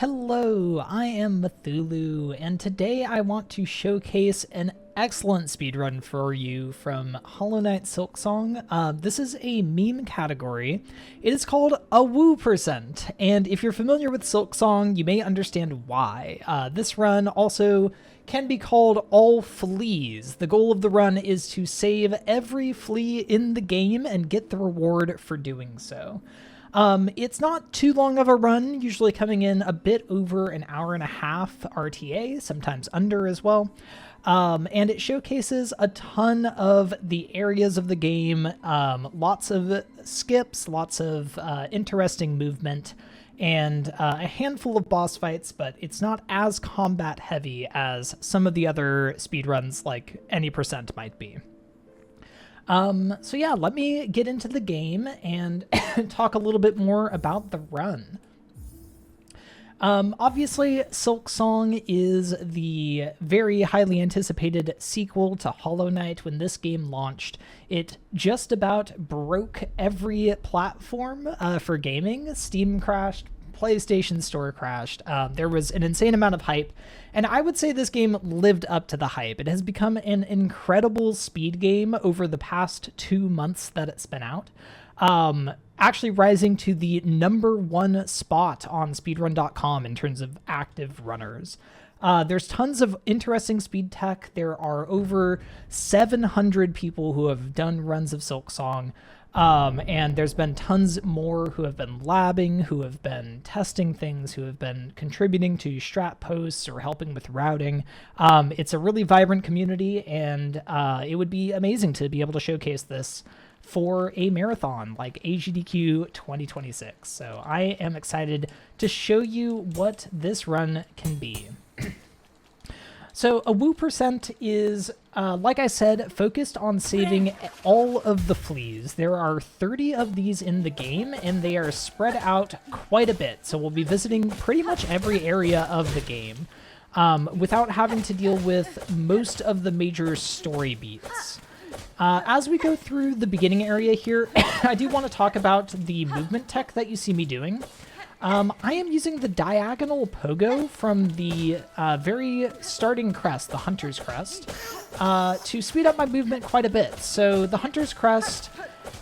Hello, I am Cthulhu, and today I want to showcase an excellent speedrun for you from Hollow Knight Silksong. This is a meme category. It is called Awoo%, and if you're familiar with Silksong, you may understand why. This run also can be called All Fleas. The goal of the run is to save every flea in the game and get the reward for doing so. It's not too long of a run, usually coming in a bit over an hour and a half RTA, sometimes under as well. And it showcases a ton of the areas of the game, lots of skips, lots of interesting movement, and a handful of boss fights, but it's not as combat heavy as some of the other speedruns like any percent might be. So yeah, let me get into the game and talk a little bit more about the run. Obviously, Silksong is the very highly anticipated sequel to Hollow Knight. When this game launched, it just about broke every platform for gaming. Steam crashed, PlayStation Store crashed. There was an insane amount of hype, and I would say this game lived up to the hype. It has become an incredible speed game over the past 2 months that it's been out, actually rising to the #1 spot on speedrun.com in terms of active runners. There's tons of interesting speed tech. There are over 700 people who have done runs of Silksong. And there's been tons more who have been labbing, who have been testing things, who have been contributing to strat posts or helping with routing. It's a really vibrant community, and it would be amazing to be able to showcase this for a marathon like AGDQ 2026. So I am excited to show you what this run can be. So Awoo% is, like I said, focused on saving all of the fleas. There are 30 of these in the game, and they are spread out quite a bit. So we'll be visiting pretty much every area of the game without having to deal with most of the major story beats. As we go through the beginning area here, I do want to talk about the movement tech that you see me doing. I am using the diagonal pogo from the very starting crest, the Hunter's Crest, to speed up my movement quite a bit. So the Hunter's Crest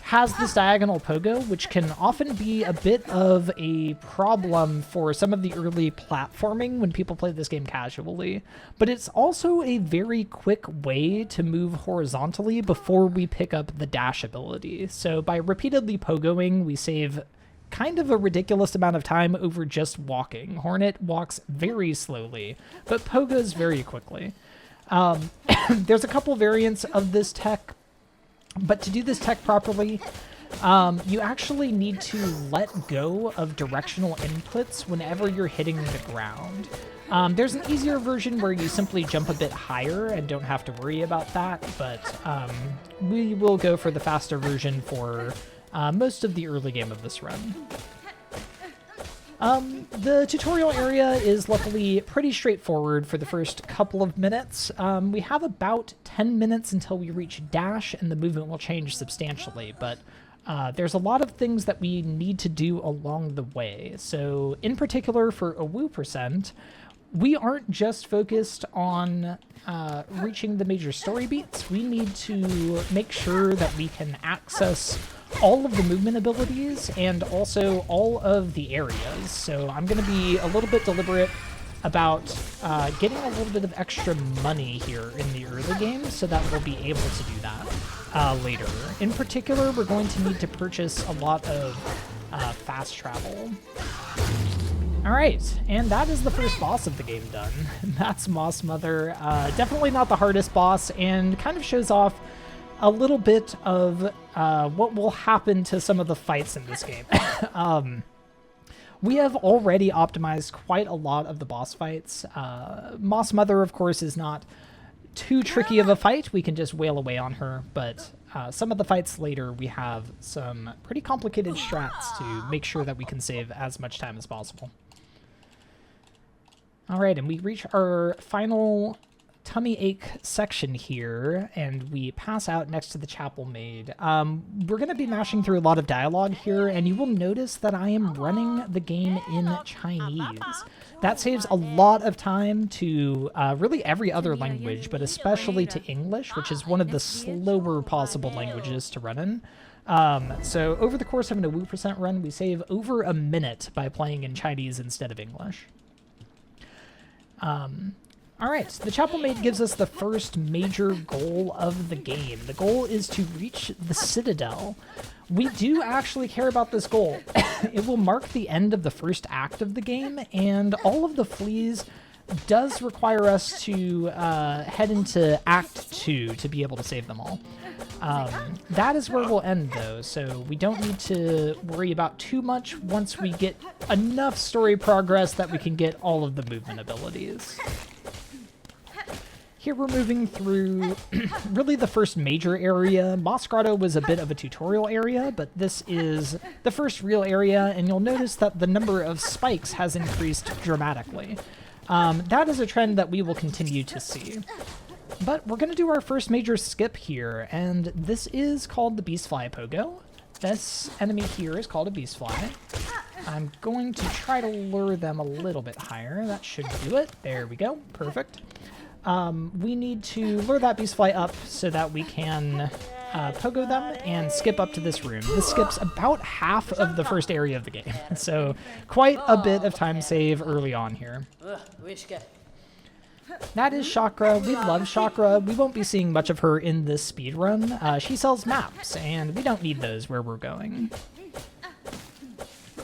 has this diagonal pogo, which can often be a bit of a problem for some of the early platforming when people play this game casually. But it's also a very quick way to move horizontally before we pick up the dash ability. So by repeatedly pogoing, we save kind of a ridiculous amount of time over just walking. Hornet walks very slowly, but pogoes very quickly. There's a couple variants of this tech, but to do this tech properly, you actually need to let go of directional inputs whenever you're hitting the ground. There's an easier version where you simply jump a bit higher and don't have to worry about that, but we will go for the faster version for most of the early game of this run. The tutorial area is luckily pretty straightforward for the first couple of minutes. We have about 10 minutes until we reach dash, and the movement will change substantially, but there's a lot of things that we need to do along the way. So in particular for Awoo%, we aren't just focused on reaching the major story beats. We need to make sure that we can access all of the movement abilities and also all of the areas. So I'm going to be a little bit deliberate about getting a little bit of extra money here in the early game so that we'll be able to do that later. In particular, we're going to need to purchase a lot of fast travel. All right, and that is the first boss of the game done. That's Moss Mother. Definitely not the hardest boss, and kind of shows off a little bit of what will happen to some of the fights in this game. We have already optimized quite a lot of the boss fights. Moss Mother, of course, is not too tricky of a fight. We can just wail away on her, but some of the fights later, we have some pretty complicated strats to make sure that we can save as much time as possible. All right, and we reach our final tummy ache section here, and we pass out next to the chapel maid, we're going to be mashing through a lot of dialogue here, and you will notice that I am running the game in Chinese. That saves a lot of time to really every other language, but especially to English, which is one of the slower possible languages to run in. So over the course of an Awoo % run, we save over a minute by playing in Chinese instead of English. All right, the Chapel Maid gives us the first major goal of the game. The goal is to reach the Citadel. We do actually care about this goal. It will mark the end of the first act of the game, and all of the fleas does require us to head into Act 2 to be able to save them all. That is where we'll end, though, so we don't need to worry about too much once we get enough story progress that we can get all of the movement abilities. Here we're moving through really the first major area. Moss Grotto was a bit of a tutorial area, but this is the first real area, and you'll notice that the number of spikes has increased dramatically. That is a trend that we will continue to see. But we're going to do our first major skip here, and this is called the Beastfly Pogo. This enemy here is called a Beastfly. I'm going to try to lure them a little bit higher. That should do it. There we go. Perfect. We need to lure that Beastfly up so that we can pogo them and skip up to this room. This skips about half of the first area of the game, so quite a bit of time save early on here. That is Chakra. We love Chakra. We won't be seeing much of her in this speedrun. She sells maps, and we don't need those where we're going.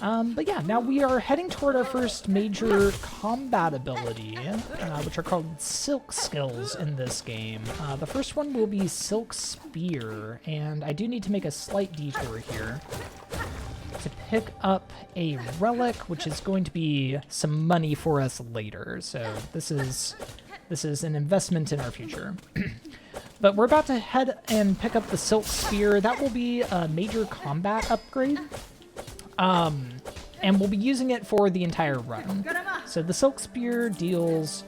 But yeah, now we are heading toward our first major combat ability, which are called Silk skills in this game. The first one will be Silk Spear, and I do need to make a slight detour here to pick up a relic, which is going to be some money for us later. So this is an investment in our future. But we're about to head and pick up the Silk Spear. That will be a major combat upgrade. And we'll be using it for the entire run. So the Silk Spear deals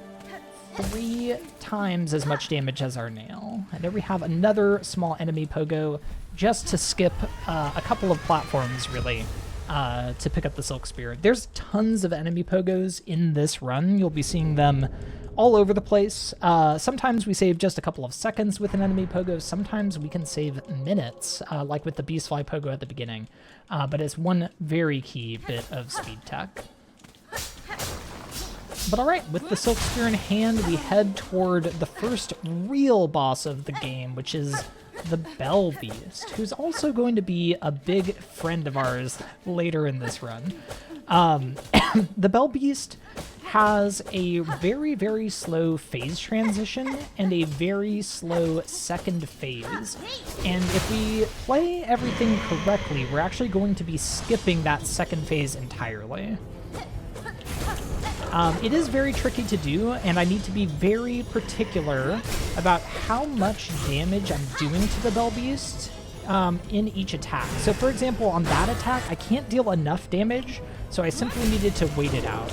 3 times as much damage as our nail. And there we have another small enemy pogo just to skip a couple of platforms, really, to pick up the Silk Spear. There's tons of enemy pogos in this run. You'll be seeing them all over the place. Sometimes we save just a couple of seconds with an enemy pogo. Sometimes we can save minutes, like with the Beastfly pogo at the beginning. But it's one very key bit of speed tech. But alright, with the Silk Spear in hand, we head toward the first real boss of the game, which is the Bell Beast, who's also going to be a big friend of ours later in this run. The Bell Beast has a very, very slow phase transition and a very slow second phase. And if we play everything correctly, we're actually going to be skipping that second phase entirely. It is very tricky to do, and I need to be very particular about how much damage I'm doing to the Bell Beast in each attack. So for example, on that attack, I can't deal enough damage, so I simply needed to wait it out.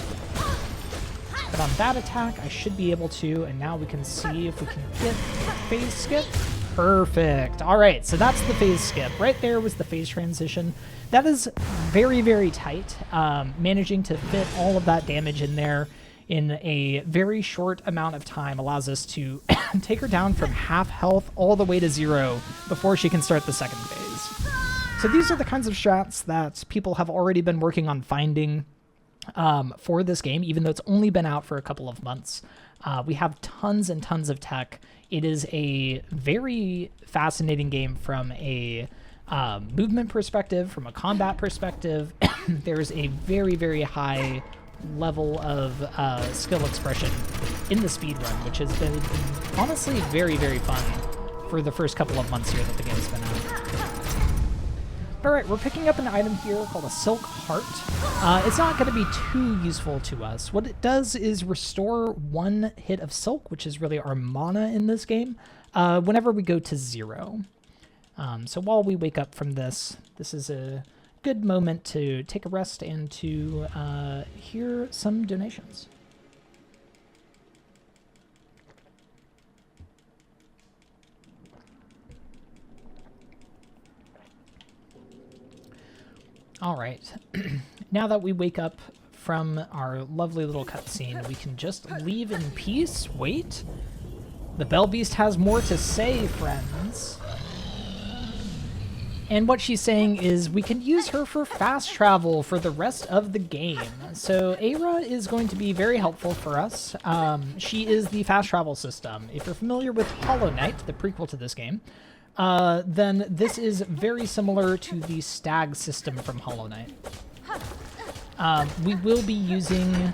But on that attack, I should be able to, and now we can see if we can get phase skip. Perfect. All right, so that's the phase skip. Right there was the phase transition. That is very, very tight. Managing to fit all of that damage in there in a very short amount of time allows us to take her down from half health all the way to 0 before she can start the second phase. So these are the kinds of strats that people have already been working on finding for this game, even though it's only been out for a couple of months. We have tons and tons of tech. It is a very fascinating game from a movement perspective, from a combat perspective. There's a very, very high level of skill expression in the speedrun, which has been honestly very, very fun for the first couple of months here that the game's been out. Alright, we're picking up an item here called a Silk Heart. It's not going to be too useful to us. What it does is restore 1 hit of Silk, which is really our mana in this game, whenever we go to 0. So while we wake up from this, this is a good moment to take a rest and to hear some donations. All right. Now that we wake up from our lovely little cutscene, we can just leave in peace. Wait. The Bell Beast has more to say, friends. And what she's saying is we can use her for fast travel for the rest of the game. So Aira is going to be very helpful for us. She is the fast travel system. If you're familiar with Hollow Knight, the prequel to this game, then this is very similar to the stag system from Hollow Knight. We will be using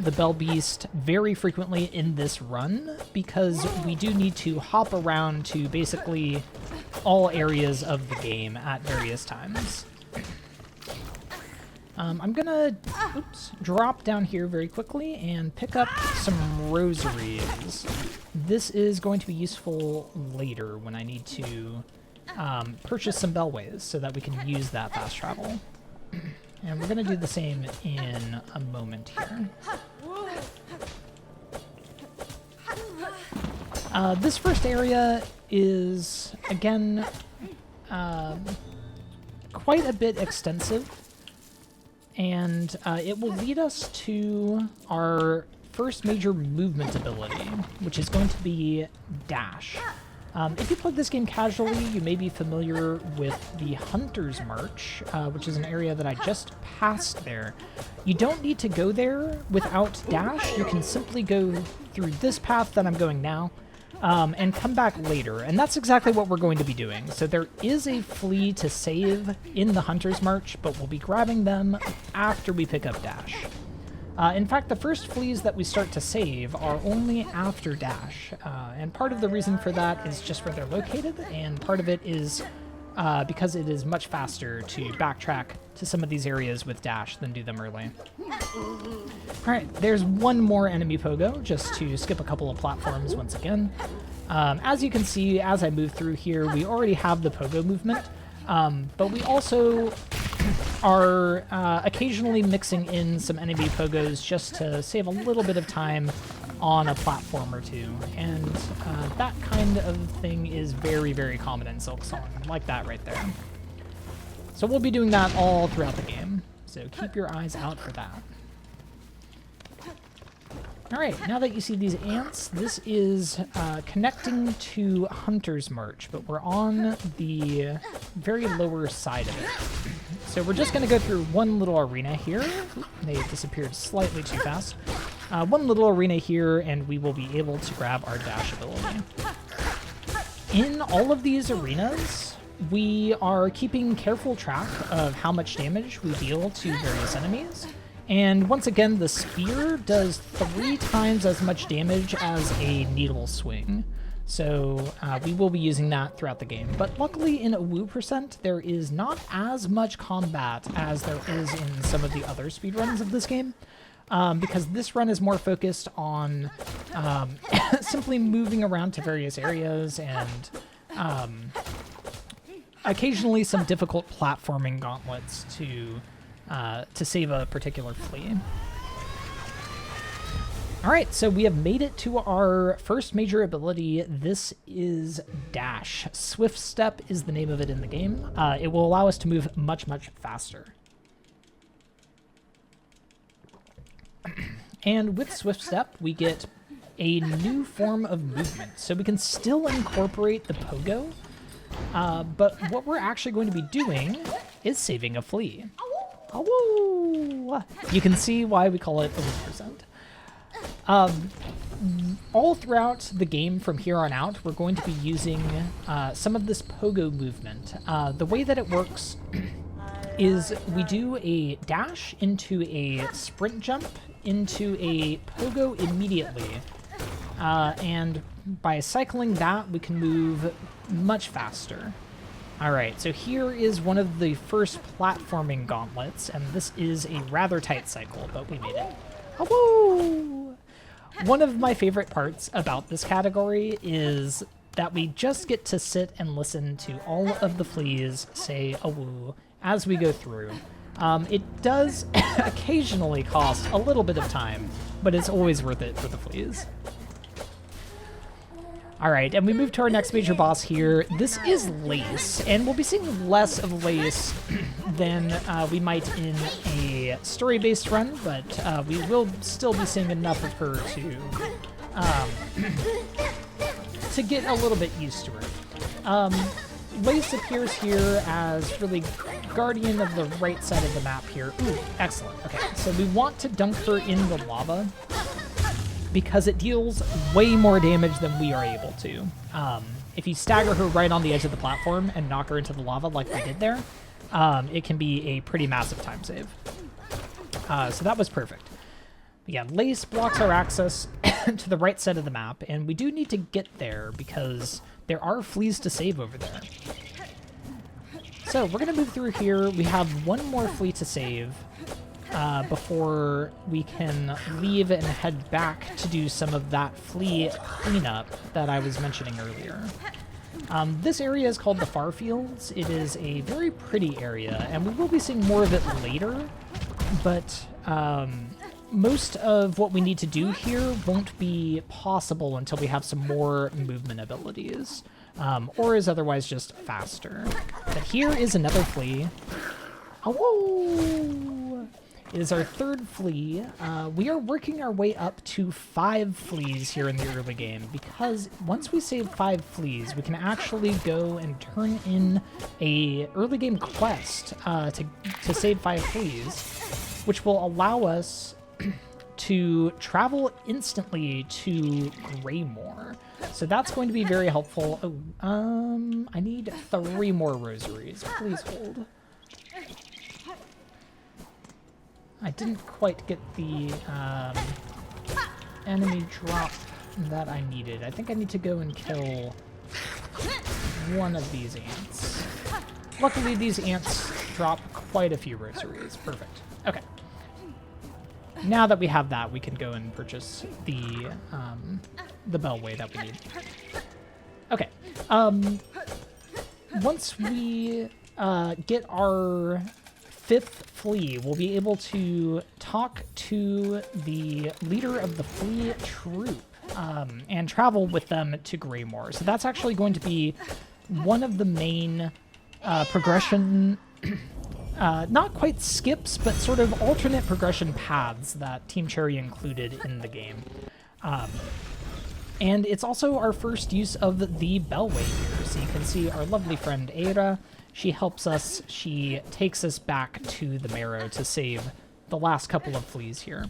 the Bell Beast very frequently in this run because we do need to hop around to basically all areas of the game at various times. I'm gonna drop down here very quickly and pick up some rosaries. This is going to be useful later when I need to purchase some bellways so that we can use that fast travel. And we're going to do the same in a moment here. This first area is, again, quite a bit extensive. And it will lead us to our first major movement ability, which is going to be Dash. If you played this game casually, you may be familiar with the Hunter's March, which is an area that I just passed there. You don't need to go there without Dash. You can simply go through this path that I'm going now, and come back later. And that's exactly what we're going to be doing. So there is a flea to save in the Hunter's March, but we'll be grabbing them after we pick up Dash. In fact, the first fleas that we start to save are only after Dash, and part of the reason for that is just where they're located, and part of it is because it is much faster to backtrack to some of these areas with Dash than do them early. Alright, there's one more enemy pogo, just to skip a couple of platforms once again. As you can see, as I move through here, we already have the pogo movement, but we also are occasionally mixing in some enemy pogos just to save a little bit of time on a platform or two. And that kind of thing is very, very common in Silksong, like that right there. So we'll be doing that all throughout the game, so keep your eyes out for that. Alright, now that you see these ants, this is connecting to Hunter's March, but we're on the very lower side of it. So we're just going to go through one little arena here. They disappeared slightly too fast. One little arena here, and we will be able to grab our dash ability. In all of these arenas, we are keeping careful track of how much damage we deal to various enemies. And once again, the spear does 3 times as much damage as a needle swing. So we will be using that throughout the game. But luckily in Awoo percent, there is not as much combat as there is in some of the other speedruns of this game. Because this run is more focused on simply moving around to various areas and occasionally some difficult platforming gauntlets to save a particular flea. Alright, so we have made it to our first major ability. This is Dash. Swift Step is the name of it in the game. It will allow us to move much, much faster. And with Swift Step, we get a new form of movement. So we can still incorporate the pogo, but what we're actually going to be doing is saving a flea. Awoo! You can see why we call it Awoo percent. All throughout the game from here on out, we're going to be using some of this pogo movement. The way that it works is we do a dash into a sprint jump into a pogo immediately. And by cycling that, we can move much faster. Alright, so here is one of the first platforming gauntlets, and this is a rather tight cycle, but we made it. Awoo! One of my favorite parts about this category is that we just get to sit and listen to all of the fleas say awoo as we go through. It does occasionally cost a little bit of time, but it's always worth it for the fleas. All right, and we move to our next major boss here. This is Lace, and we'll be seeing less of Lace than we might in a story-based run, but we will still be seeing enough of her to get a little bit used to her. Lace appears here as really guardian of the right side of the map here. Ooh, excellent. Okay, so we want to dunk her in the lava because it deals way more damage than we are able to. If you stagger her right on the edge of the platform and knock her into the lava like we did there, it can be a pretty massive time save. So that was perfect. But yeah, Lace blocks our access to the right side of the map, and we do need to get there because there are fleas to save over there. So we're going to move through here. We have one more flea to save before we can leave and head back to do some of that flea cleanup that I was mentioning earlier. This area is called the Far Fields. It is a very pretty area, and we will be seeing more of it later, but most of what we need to do here won't be possible until we have some more movement abilities, or is otherwise just faster. But here is another flea. Awoo! It is our third flea. We are working our way up to 5 fleas here in the early game, because once we save 5 fleas, we can actually go and turn in a early game quest to save 5 fleas, which will allow us to travel instantly to Greymore. So that's going to be very helpful. Oh, I need 3 more rosaries. Please hold. I didn't quite get the enemy drop that I needed. I think I need to go and kill one of these ants. Luckily, these ants drop quite a few rosaries. Perfect. Okay. Now that we have that, we can go and purchase the bellway that we need. Okay. Once we get our 5th flea, we'll be able to talk to the leader of the flea troop and travel with them to Greymore. So that's actually going to be one of the main progression, not quite skips, but sort of alternate progression paths that Team Cherry included in the game. And it's also our first use of the bellway here. So you can see our lovely friend Eira. She helps us. She takes us back to the Marrow to save the last couple of fleas here.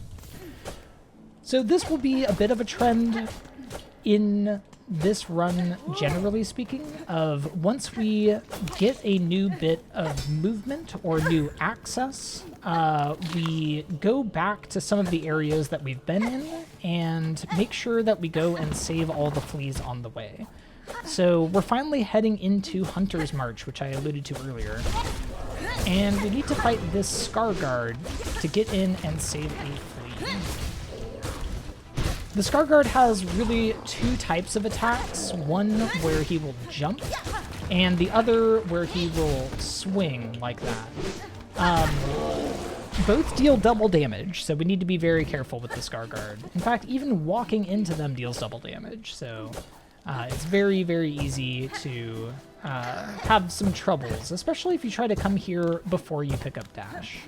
So this will be a bit of a trend in this run, generally speaking, of once we get a new bit of movement or new access, we go back to some of the areas that we've been in and make sure that we go and save all the fleas on the way. So we're finally heading into Hunter's March, which I alluded to earlier, and we need to fight this Scar Guard to get in and save a flea. The Scar Guard has really 2 types of attacks, one where he will jump, and the other where he will swing like that. Both deal double damage, so we need to be very careful with the Scar Guard. In fact, even walking into them deals double damage, so it's very, very easy to have some troubles, especially if you try to come here before you pick up Dash.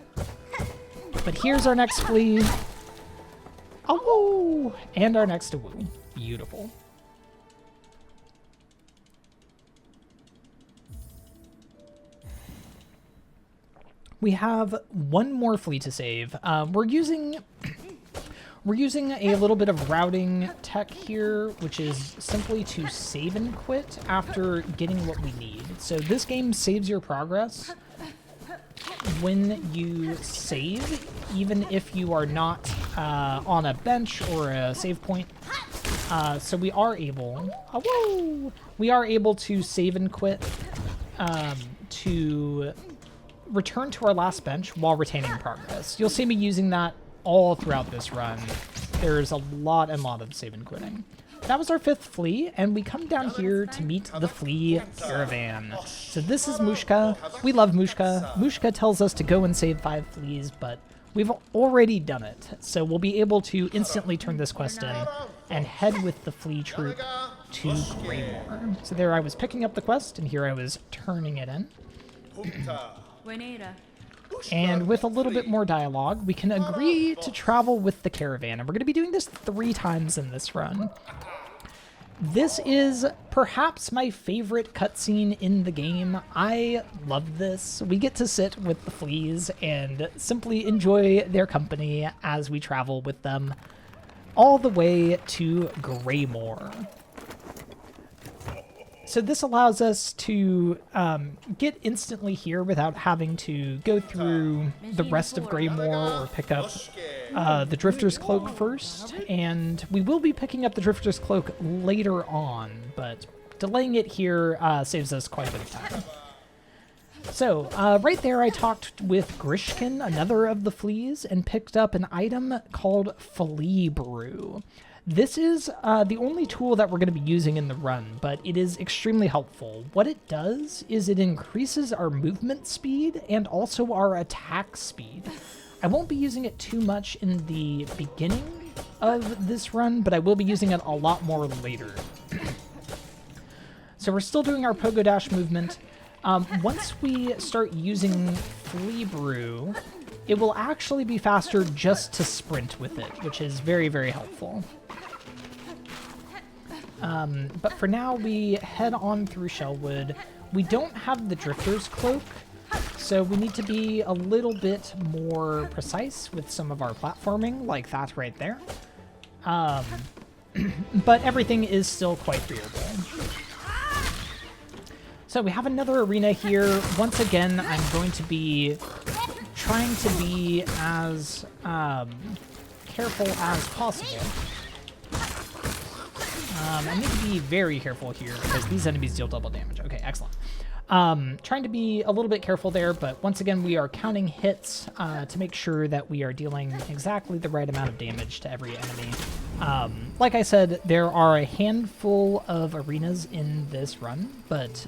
But here's our next flea. Awoo! And our next Awoo. Beautiful. We have one more flea to save. We're using a little bit of routing tech here, which is simply to save and quit after getting what we need. So this game saves your progress when you save, even if you are not on a bench or a save point. So we are able to save and quit to return to our last bench while retaining progress. You'll see me using that all throughout this run. There's a lot of save and quitting. That was our 5th flea, and we come down here to meet the flea caravan. So this is Mushka. We love Mushka. Mushka tells us to go and save 5 fleas, but we've already done it. So we'll be able to instantly turn this quest in and head with the flea troop to Greymore. So there I was picking up the quest, and here I was turning it in. And with a little bit more dialogue, we can agree to travel with the caravan. And we're going to be doing this 3 times in this run. This is perhaps my favorite cutscene in the game. I love this. We get to sit with the fleas and simply enjoy their company as we travel with them all the way to Greymore. So this allows us to get instantly here without having to go through the rest of Greymore or pick up the Drifter's Cloak first. And we will be picking up the Drifter's Cloak later on, but delaying it here saves us quite a bit of time. So right there I talked with Grishkin, another of the fleas, and picked up an item called Flea Brew. This is the only tool that we're going to be using in the run, but it is extremely helpful. What it does is it increases our movement speed and also our attack speed. I won't be using it too much in the beginning of this run, but I will be using it a lot more later. So we're still doing our Pogo Dash movement. Once we start using Flea Brew, it will actually be faster just to sprint with it, which is very, very helpful. But for now, we head on through Shellwood. We don't have the Drifter's Cloak, so we need to be a little bit more precise with some of our platforming, like that right there. But everything is still quite doable. So we have another arena here. Once again, I'm going to be trying to be as careful as possible. I need to be very careful here because these enemies deal double damage. Okay, excellent. Trying to be a little bit careful there, but once again, we are counting hits to make sure that we are dealing exactly the right amount of damage to every enemy. Like I said, there are a handful of arenas in this run, but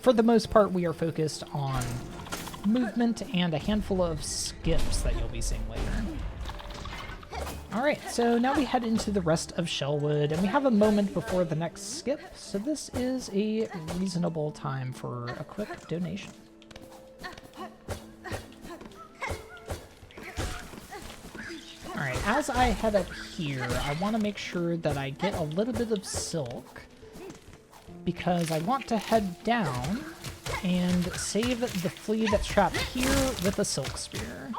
for the most part, we are focused on movement and a handful of skips that you'll be seeing later. Alright, so now we head into the rest of Shellwood, and we have a moment before the next skip, so this is a reasonable time for a quick donation. Alright, as I head up here, I want to make sure that I get a little bit of silk, because I want to head down and save the flea that's trapped here with a silk spear.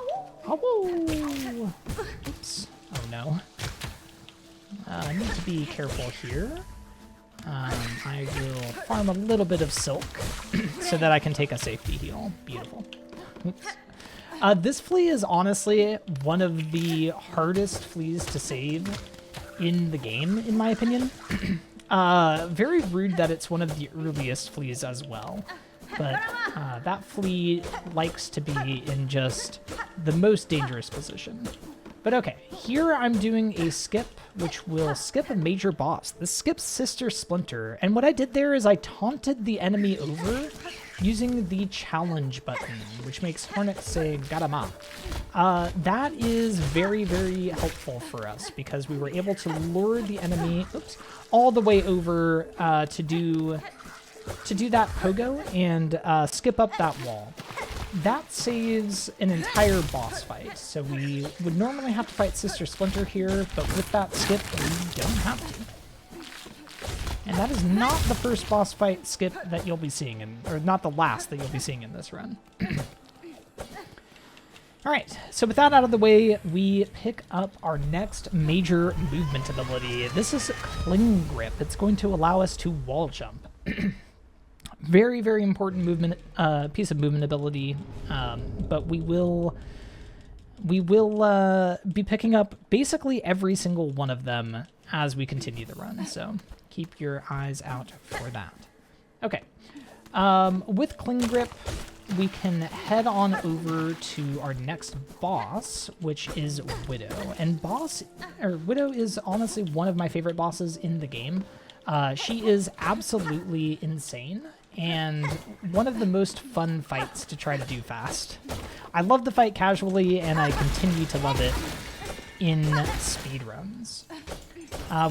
Awoo! Oops. Oh no. I need to be careful here. I will farm a little bit of silk so that I can take a safety heal. Beautiful. Oops. This flea is honestly one of the hardest fleas to save in the game, in my opinion. Very rude that it's one of the earliest fleas as well. But that flea likes to be in just the most dangerous position. But okay, here I'm doing a skip, which will skip a major boss. This skips Sister Splinter, and what I did there is I taunted the enemy over using the challenge button, which makes Hornet say Garama. That is very, very helpful for us because we were able to lure the enemy all the way over to do that pogo and skip up that wall. That saves an entire boss fight. So we would normally have to fight Sister Splinter here, but with that skip, we don't have to. And that is not the first boss fight skip that you'll be seeing, or not the last that you'll be seeing in this run. Alright, so with that out of the way, we pick up our next major movement ability. This is Cling Grip. It's going to allow us to wall jump. Very, very important movement piece of movement ability, but we will be picking up basically every single one of them as we continue the run, so keep your eyes out for that. Okay, with Cling Grip, we can head on over to our next boss, which is Widow. And Widow is honestly one of my favorite bosses in the game. She is absolutely insane and one of the most fun fights to try to do fast. I love the fight casually, and I continue to love it in speedruns.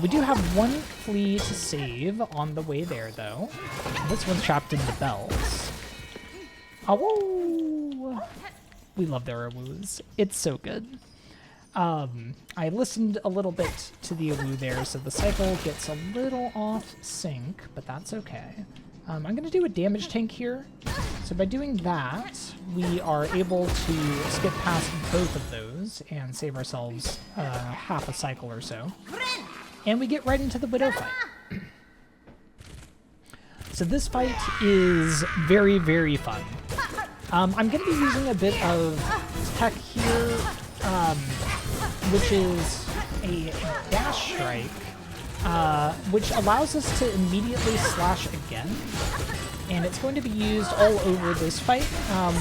We do have one flea to save on the way there, though. This one's trapped in the bells. Awoo! We love their awoos. It's so good. I listened a little bit to the awoo there, so the cycle gets a little off sync, but that's okay. I'm going to do a damage tank here. So by doing that, we are able to skip past both of those and save ourselves half a cycle or so. And we get right into the Widow fight. So this fight is very, very fun. I'm going to be using a bit of tech here, which is a dash strike, which allows us to immediately slash again. And it's going to be used all over this fight.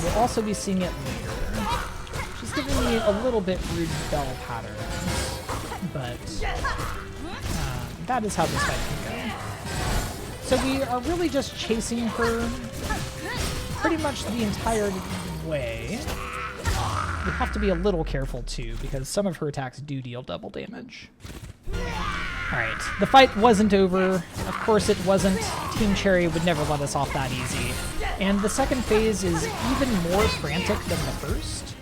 We'll also be seeing it later. She's giving me a little bit rude bell patterns, but that is how this fight can go. So we are really just chasing her pretty much the entire way. We have to be a little careful too, because some of her attacks do deal double damage. Alright, the fight wasn't over. Of course it wasn't. Team Cherry would never let us off that easy. And the second phase is even more frantic than the first.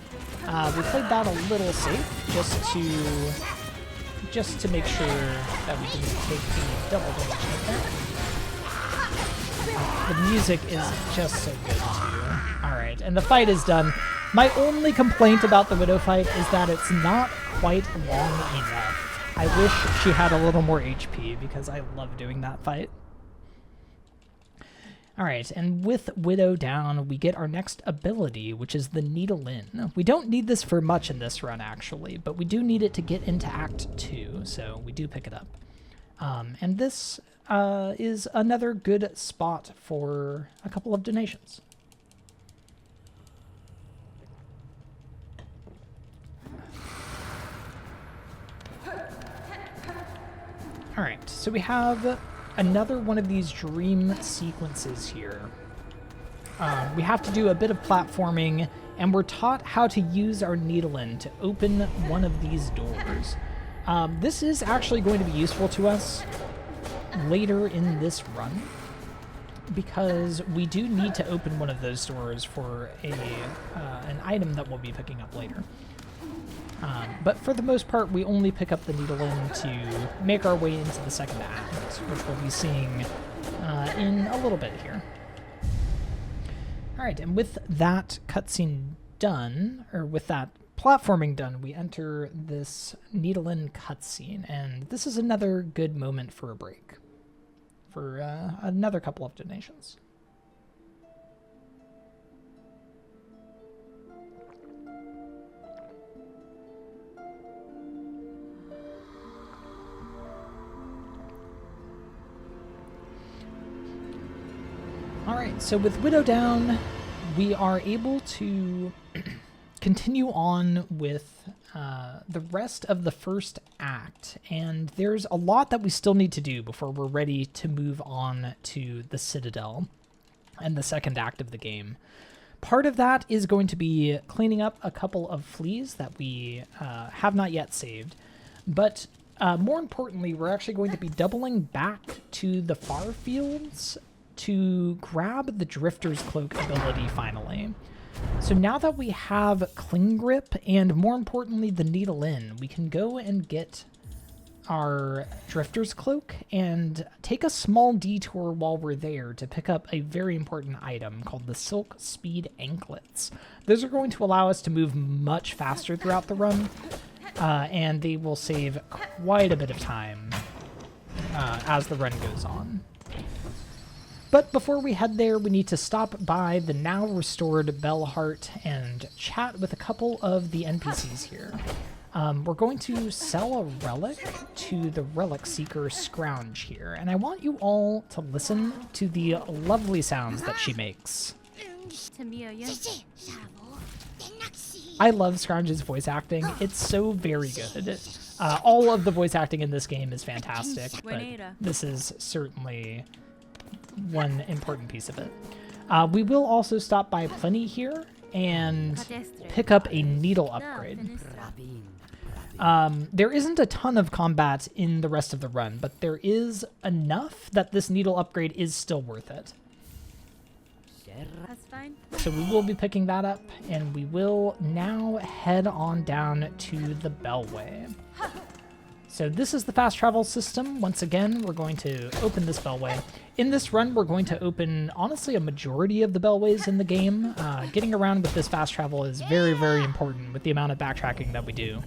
We played that a little safe, just to make sure that we didn't take the double damage hit there. The music is just so good too. Alright, and the fight is done. My only complaint about the Widow fight is that it's not quite long enough. I wish she had a little more HP because I love doing that fight. Alright, and with Widow down, we get our next ability, which is the Needle In. We don't need this for much in this run, actually, but we do need it to get into Act 2, so we do pick it up. And this is another good spot for a couple of donations. Alright, so we have another one of these dream sequences here. We have to do a bit of platforming, and we're taught how to use our Needle In to open one of these doors. This is actually going to be useful to us later in this run, because we do need to open one of those doors for an item that we'll be picking up later. But for the most part, we only pick up the Needle In to make our way into the second act, which we'll be seeing in a little bit here. Alright, and with that cutscene done, or with that platforming done, we enter this Needle In cutscene, and this is another good moment for a break, for another couple of donations. Alright, so with Widow down, we are able to continue on with the rest of the first act, and there's a lot that we still need to do before we're ready to move on to the Citadel and the second act of the game. Part of that is going to be cleaning up a couple of fleas that we have not yet saved, but more importantly, we're actually going to be doubling back to the far fields to grab the Drifter's Cloak ability finally. So now that we have Cling Grip, and more importantly the Needle In, we can go and get our Drifter's Cloak and take a small detour while we're there to pick up a very important item called the Silk Speed Anklets. Those are going to allow us to move much faster throughout the run, and they will save quite a bit of time as the run goes on. But before we head there, we need to stop by the now restored Bellheart and chat with a couple of the NPCs here. We're going to sell a relic to the Relic Seeker Scrounge here, and I want you all to listen to the lovely sounds that she makes. I love Scrounge's voice acting. It's so very good. All of the voice acting in this game is fantastic, but this is certainly one important piece of it. We will also stop by Plenty here and pick up a needle upgrade. There isn't a ton of combat in the rest of the run, but there is enough that this needle upgrade is still worth it. That's fine. So we will be picking that up, and we will now head on down to the Bellway. So this is the fast travel system. Once again, we're going to open this Bellway. In this run, we're going to open, honestly, a majority of the Bellways in the game. Getting around with this fast travel is very, very important with the amount of backtracking that we do.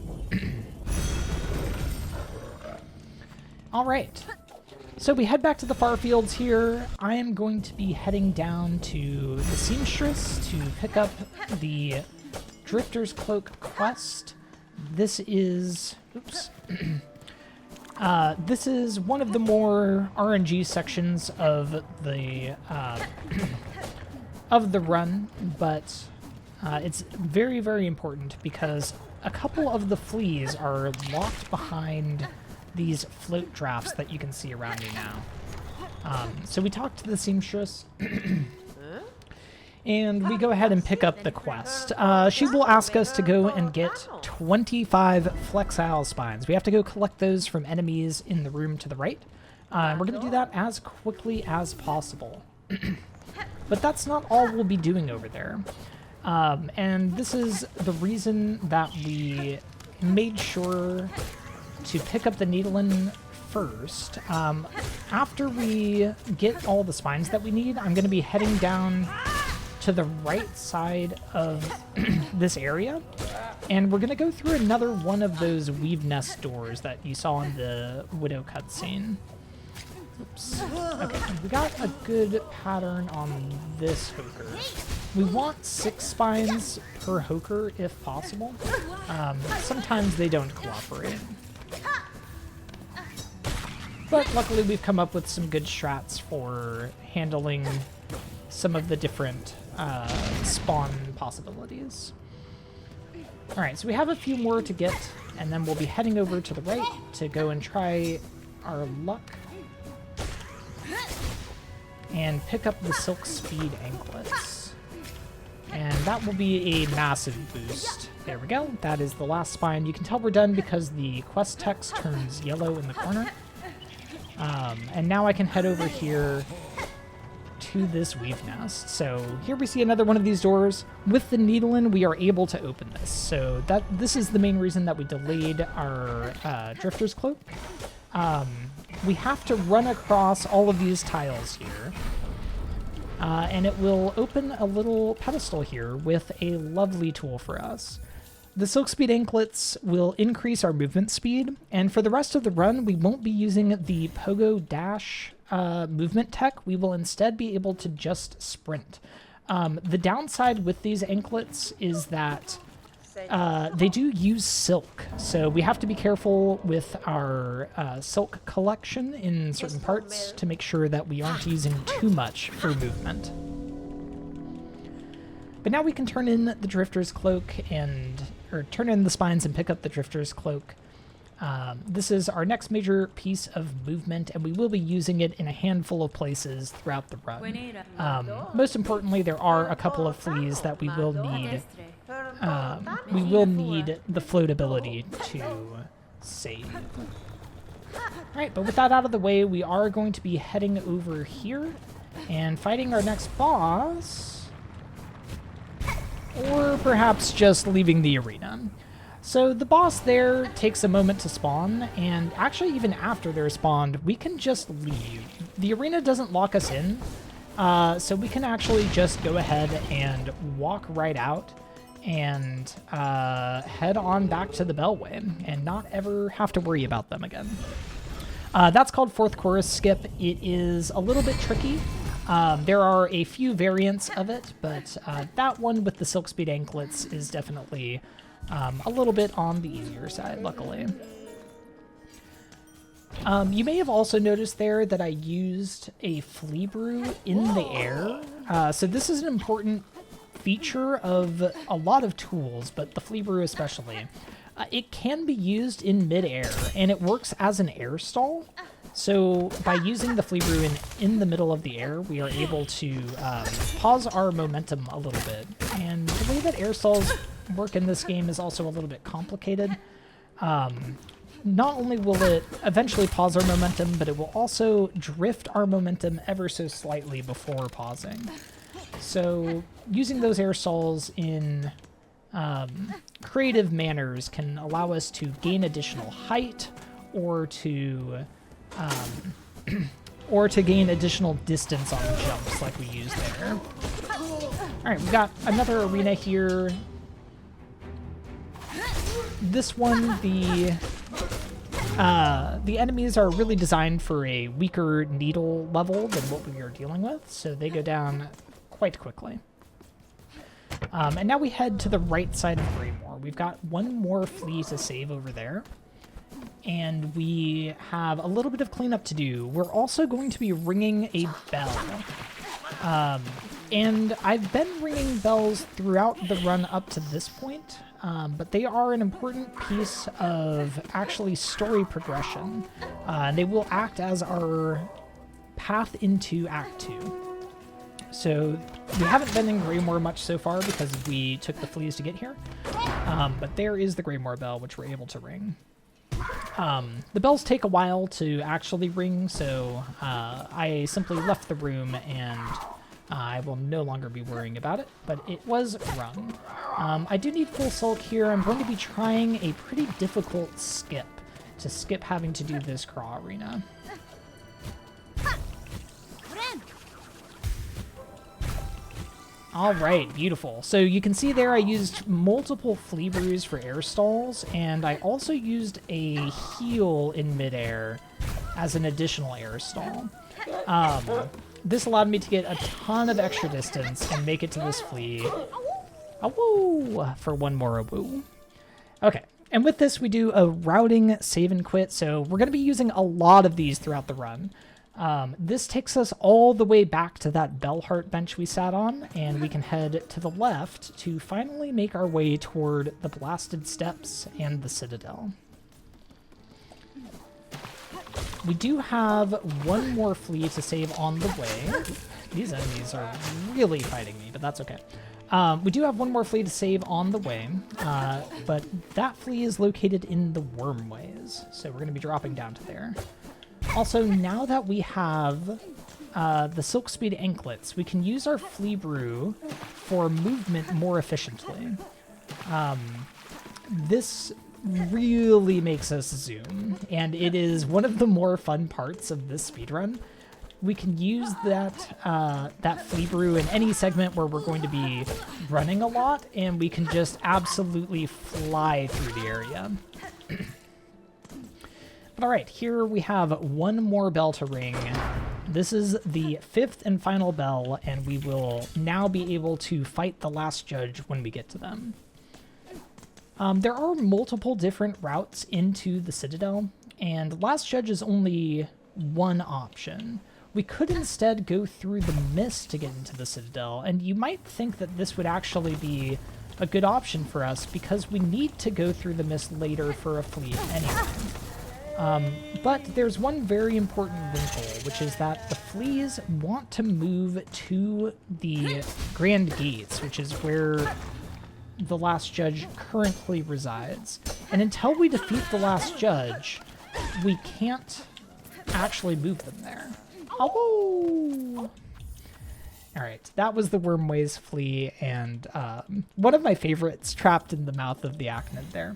All right. So we head back to the far fields here. I am going to be heading down to the Seamstress to pick up the Drifter's Cloak quest. This is... Oops. This is one of the more RNG sections of the run, but it's very, very important because a couple of the fleas are locked behind these float drafts that you can see around me now. So we talk to the Seamstress, and we go ahead and pick up the quest. She will ask us to go and get 25 flexile spines. We have to go collect those from enemies in the room to the right. We're going to do that as quickly as possible. But that's not all we'll be doing over there. And this is the reason that we made sure to pick up the Needlin first. After we get all the spines that we need, I'm going to be heading down to the right side of this area, and we're going to go through another one of those weave nest doors that you saw in the Widow cutscene. Oops. Okay, we got a good pattern on this Hoker. We want 6 spines per Hoker if possible. Sometimes they don't cooperate. But luckily we've come up with some good strats for handling some of the different spawn possibilities. Alright, so we have a few more to get, and then we'll be heading over to the right to go and try our luck and pick up the Silk Speed anklets. And that will be a massive boost. There we go. That is the last spine. You can tell we're done because the quest text turns yellow in the corner. And now I can head over here to this weave nest. So here we see another one of these doors. With the Needlin, we are able to open this. So this is the main reason that we delayed our Drifter's Cloak. We have to run across all of these tiles here. And it will open a little pedestal here with a lovely tool for us. The Silk Speed anklets will increase our movement speed, and for the rest of the run, we won't be using the Pogo Dash movement tech. We will instead be able to just sprint. The downside with these anklets is that they do use silk, so we have to be careful with our silk collection in certain parts to make sure that we aren't using too much for movement. But now we can turn in the Drifter's Cloak or turn in the spines and pick up the Drifter's Cloak. This is our next major piece of movement, and we will be using it in a handful of places throughout the run. Most importantly, there are a couple of fleas that we will need. We will need the floatability to save. Alright, but with that out of the way, we are going to be heading over here and fighting our next boss. Or perhaps just leaving the arena. So the boss there takes a moment to spawn, and actually even after they're spawned, we can just leave. The arena doesn't lock us in, so we can actually just go ahead and walk right out and head on back to the Bellway and not ever have to worry about them again. That's called Fourth Chorus Skip. It is a little bit tricky. There are a few variants of it, but that one with the Silk Speed anklets is definitely a little bit on the easier side, luckily. You may have also noticed there that I used a flea brew in the air. So this is an important feature of a lot of tools, but the flea brew especially. It can be used in mid-air, and it works as an air stall. So by using the flea brew in the middle of the air, we are able to pause our momentum a little bit. And the way that air stalls work in this game is also a little bit complicated. Not only will it eventually pause our momentum, but it will also drift our momentum ever so slightly before pausing. So using those air stalls in creative manners can allow us to gain additional height or to gain additional distance on jumps like we used there. All right, we've got another arena here. This one, the enemies are really designed for a weaker needle level than what we are dealing with, so they go down quite quickly. And now we head to the right side of Greymore. We've got one more flea to save over there, and we have a little bit of cleanup to do. We're also going to be ringing a bell. And I've been ringing bells throughout the run up to this point, but they are an important piece of actually story progression. And they will act as our path into Act 2. So we haven't been in Greymore much so far because we took the fleas to get here. But there is the Greymore bell, which we're able to ring. The bells take a while to actually ring, so I simply left the room and I will no longer be worrying about it, but it was rung. I do need full sulk here. I'm going to be trying a pretty difficult skip to skip having to do this craw arena. All right, beautiful. So you can see there I used multiple flea brews for air stalls, and I also used a heal in midair as an additional air stall. This allowed me to get a ton of extra distance and make it to this flea. Awoo! For one more awoo. Okay, and with this we do a routing save and quit, so we're going to be using a lot of these throughout the run. This takes us all the way back to that Bellheart bench we sat on, and we can head to the left to finally make our way toward the Blasted Steps and the Citadel. We do have one more flea to save on the way. These enemies are really fighting me, but that's okay. We do have one more flea to save on the way, but that flea is located in the Wormways, so we're going to be dropping down to there. Also, now that we have the Silk Speed Anklets, we can use our Flea Brew for movement more efficiently. This really makes us zoom, and it is one of the more fun parts of this speedrun. We can use that Flea Brew in any segment where we're going to be running a lot, and we can just absolutely fly through the area. But all right, here we have one more bell to ring. This is the 5th and final bell, and we will now be able to fight the last judge when we get to them. There are multiple different routes into the Citadel, and last judge is only one option. We could instead go through the mist to get into the Citadel, and you might think that this would actually be a good option for us because we need to go through the mist later for a fleet anyway. But there's one very important wrinkle, which is that the fleas want to move to the Grand Gates, which is where the last judge currently resides. And until we defeat the last judge, we can't actually move them there. Oh! Alright, that was the Wormways flea, and one of my favorites trapped in the mouth of the Achnid there.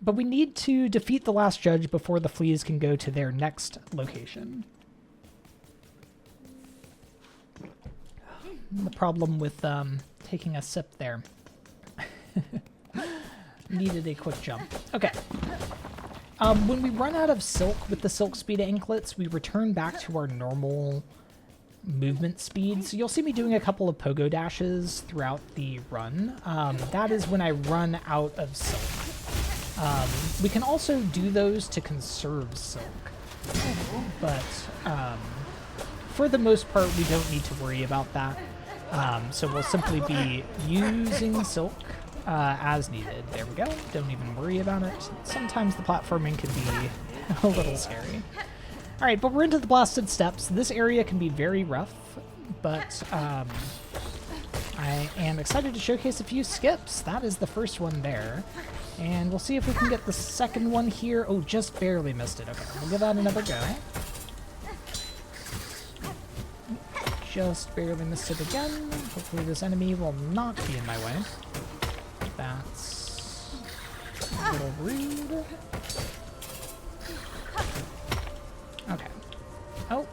But we need to defeat the last judge before the fleas can go to their next location. The problem with taking a sip there. Needed a quick jump. Okay. When we run out of silk with the Silk Speed Anklets, we return back to our normal movement speed. So you'll see me doing a couple of pogo dashes throughout the run. That is when I run out of silk. We can also do those to conserve silk, but for the most part, we don't need to worry about that. So we'll simply be using silk as needed. There we go. Don't even worry about it. Sometimes the platforming can be a little scary. All right, but we're into the Blasted Steps. This area can be very rough, but I am excited to showcase a few skips. That is the first one there. And we'll see if we can get the second one here. Oh, just barely missed it. Okay, we'll give that another go. Just barely missed it again. Hopefully this enemy will not be in my way. That's a little rude. Okay. Oh.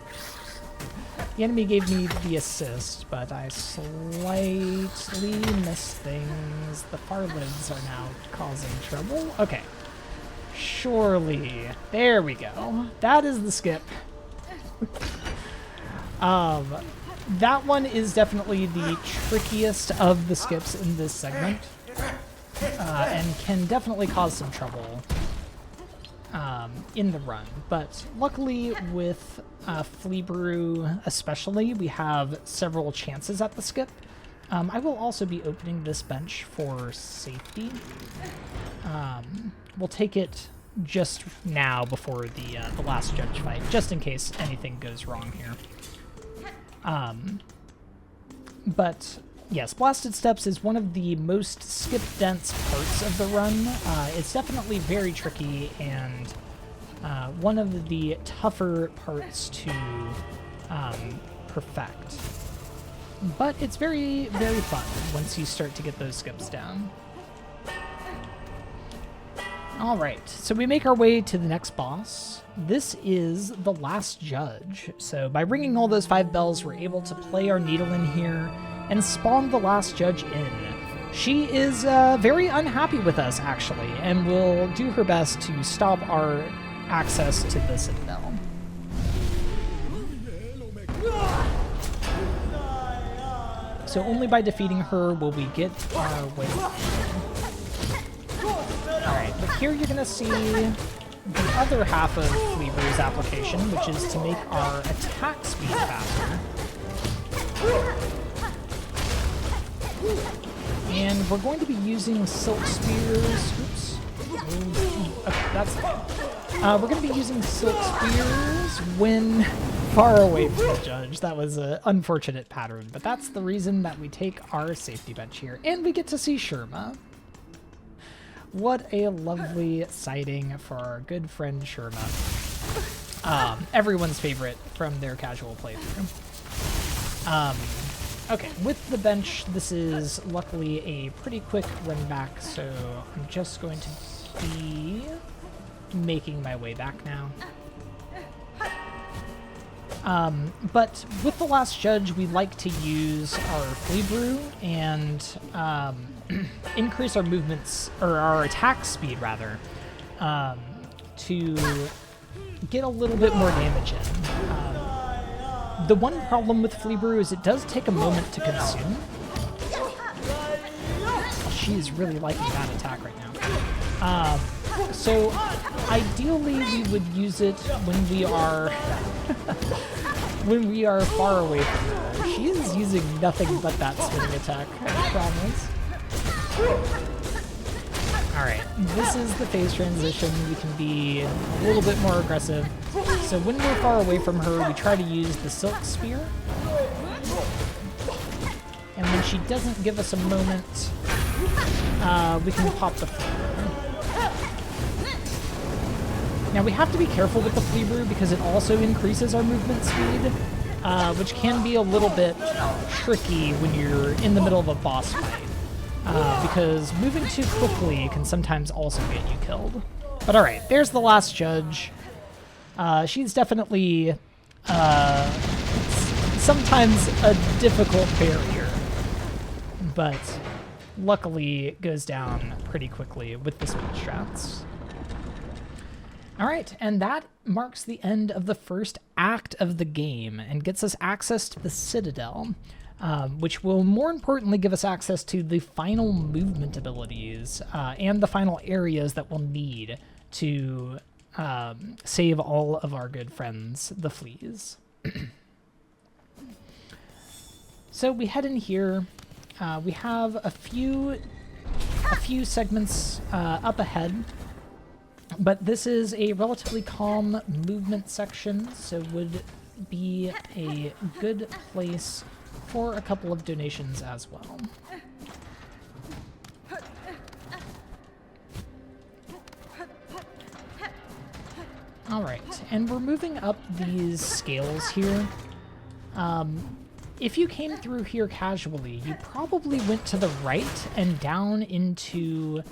The enemy gave me the assist, but I slightly missed things. The farlids are now causing trouble. Okay. Surely. There we go. That is the skip. That one is definitely the trickiest of the skips in this segment, and can definitely cause some trouble in the run. But luckily with Flea Brew especially, we have several chances at the skip. I will also be opening this bench for safety. We'll take it just now before the last judge fight, just in case anything goes wrong here. But yes, Blasted Steps is one of the most skip-dense parts of the run. It's definitely very tricky and one of the tougher parts to perfect. But it's very, very fun once you start to get those skips down. Alright, so we make our way to the next boss. This is the last judge. So by ringing all those 5 bells, we're able to play our needle in here and spawn the last judge in. She is very unhappy with us, actually, and will do her best to stop our access to the Citadel. So only by defeating her will we get our way. Alright, but here you're going to see the other half of Flea Brew's application, which is to make our attack speed faster. And we're going to be using Silk Spears. Oops. Okay, that's fine. We're going to be using Silk Spears when far away from the judge. That was an unfortunate pattern, but that's the reason that we take our safety bench here. And we get to see Sherma. What a lovely sighting for our good friend Sherma. Everyone's favorite from their casual playthrough. Okay, with the bench, this is luckily a pretty quick run back, so I'm just going to be making my way back now. But with the last judge, we like to use our Flea Brew and increase our movements, or our attack speed rather, to get a little bit more damage in. The one problem with Flea Brew is it does take a moment to consume. She's really liking that attack right now. So ideally we would use it when we are when we are far away from her. She is using nothing but that spinning attack, I promise. Alright, this is the phase transition. We can be a little bit more aggressive. So when we're far away from her, we try to use the Silk Spear. And when she doesn't give us a moment, we can pop the Flea Brew. Now we have to be careful with the Flea Brew because it also increases our movement speed, which can be a little bit tricky when you're in the middle of a boss fight. Because moving too quickly can sometimes also get you killed. But alright, there's the last judge. She's definitely sometimes a difficult barrier, but luckily it goes down pretty quickly with the speed strats. Alright, and that marks the end of the first act of the game and gets us access to the Citadel. Which will more importantly give us access to the final movement abilities and the final areas that we'll need to save all of our good friends, the fleas. So we head in here. We have a few segments up ahead, but this is a relatively calm movement section, so would be a good place for a couple of donations as well. Alright, and we're moving up these scales here. If you came through here casually, you probably went to the right and down into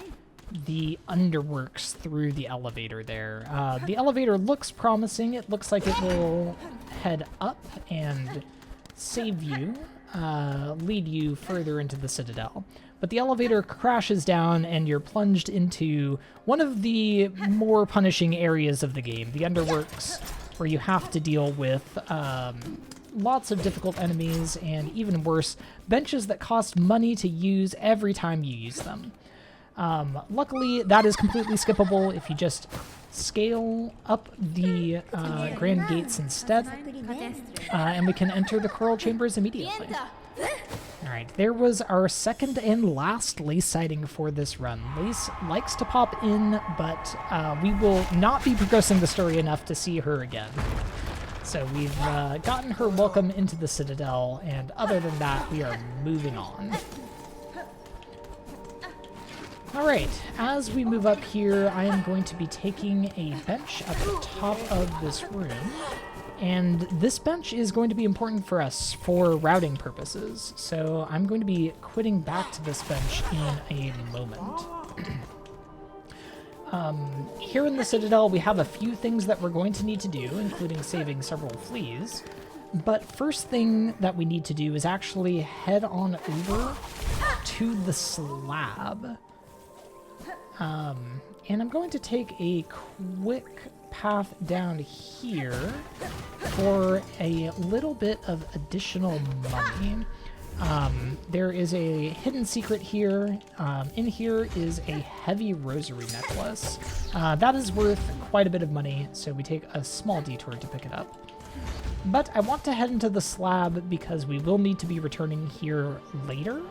the underworks through the elevator there. The elevator looks promising. It looks like it will head up and save you, lead you further into the Citadel. But the elevator crashes down and you're plunged into one of the more punishing areas of the game, the underworks, where you have to deal with lots of difficult enemies and, even worse, benches that cost money to use every time you use them. Luckily, that is completely skippable if you just scale up the Grand Gates instead, and we can enter the Coral Chambers immediately. Alright, there was our second and last Lace sighting for this run. Lace likes to pop in, but we will not be progressing the story enough to see her again. So we've gotten her welcome into the Citadel, and other than that, we are moving on. Alright, as we move up here, I am going to be taking a bench at the top of this room. And this bench is going to be important for us for routing purposes. So I'm going to be quitting back to this bench in a moment. Here in the Citadel, we have a few things that we're going to need to do, including saving several fleas. But first thing that we need to do is actually head on over to the slab. And I'm going to take a quick path down here for a little bit of additional money. There is a hidden secret here. In here is a heavy rosary necklace. That is worth quite a bit of money, so we take a small detour to pick it up. But I want to head into the slab because we will need to be returning here later.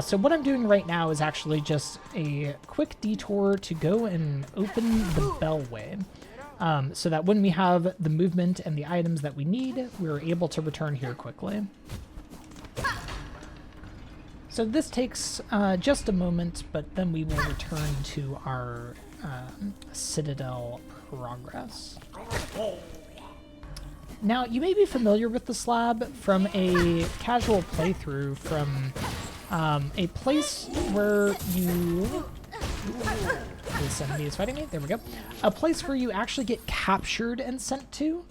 So what I'm doing right now is actually just a quick detour to go and open the bellway. So that when we have the movement and the items that we need, we're able to return here quickly. So this takes just a moment, but then we will return to our Citadel progress. Now, you may be familiar with the slab from a casual playthrough from a place where you... This enemy is fighting me. There we go. A place where you actually get captured and sent to.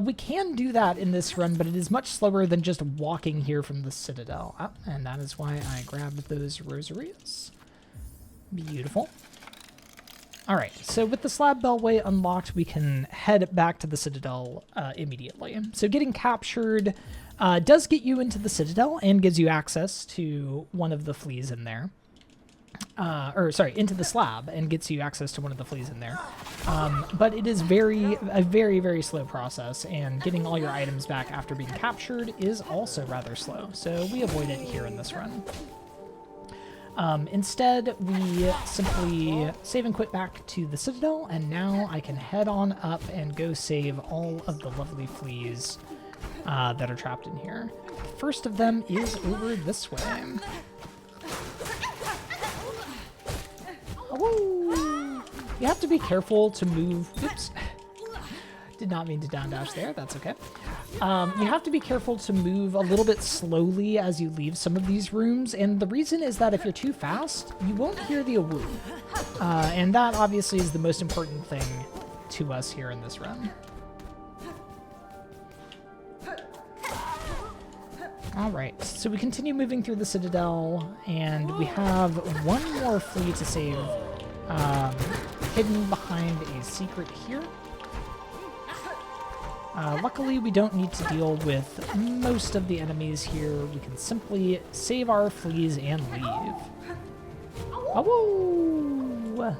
We can do that in this run, but it is much slower than just walking here from the Citadel. And that is why I grabbed those rosaries. Beautiful. All right, so with the slab bellway unlocked, we can head back to the Citadel immediately. So getting captured does get you into the Citadel and gives you access to one of the fleas in there. Into the slab and gets you access to one of the fleas in there. But it is a very, very slow process, and getting all your items back after being captured is also rather slow, so we avoid it here in this run. Instead, we simply save and quit back to the Citadel, and now I can head on up and go save all of the lovely fleas that are trapped in here. First of them is over this way. Awoo! You have to be careful to move. Oops. Did not mean to down dash there. That's okay. You have to be careful to move a little bit slowly as you leave some of these rooms, and the reason is that if you're too fast, you won't hear the Awoo. And that obviously is the most important thing to us here in this run. Alright, so we continue moving through the Citadel, and we have one more flea to save, hidden behind a secret here. Luckily, we don't need to deal with most of the enemies here. We can simply save our fleas and leave. Awoo!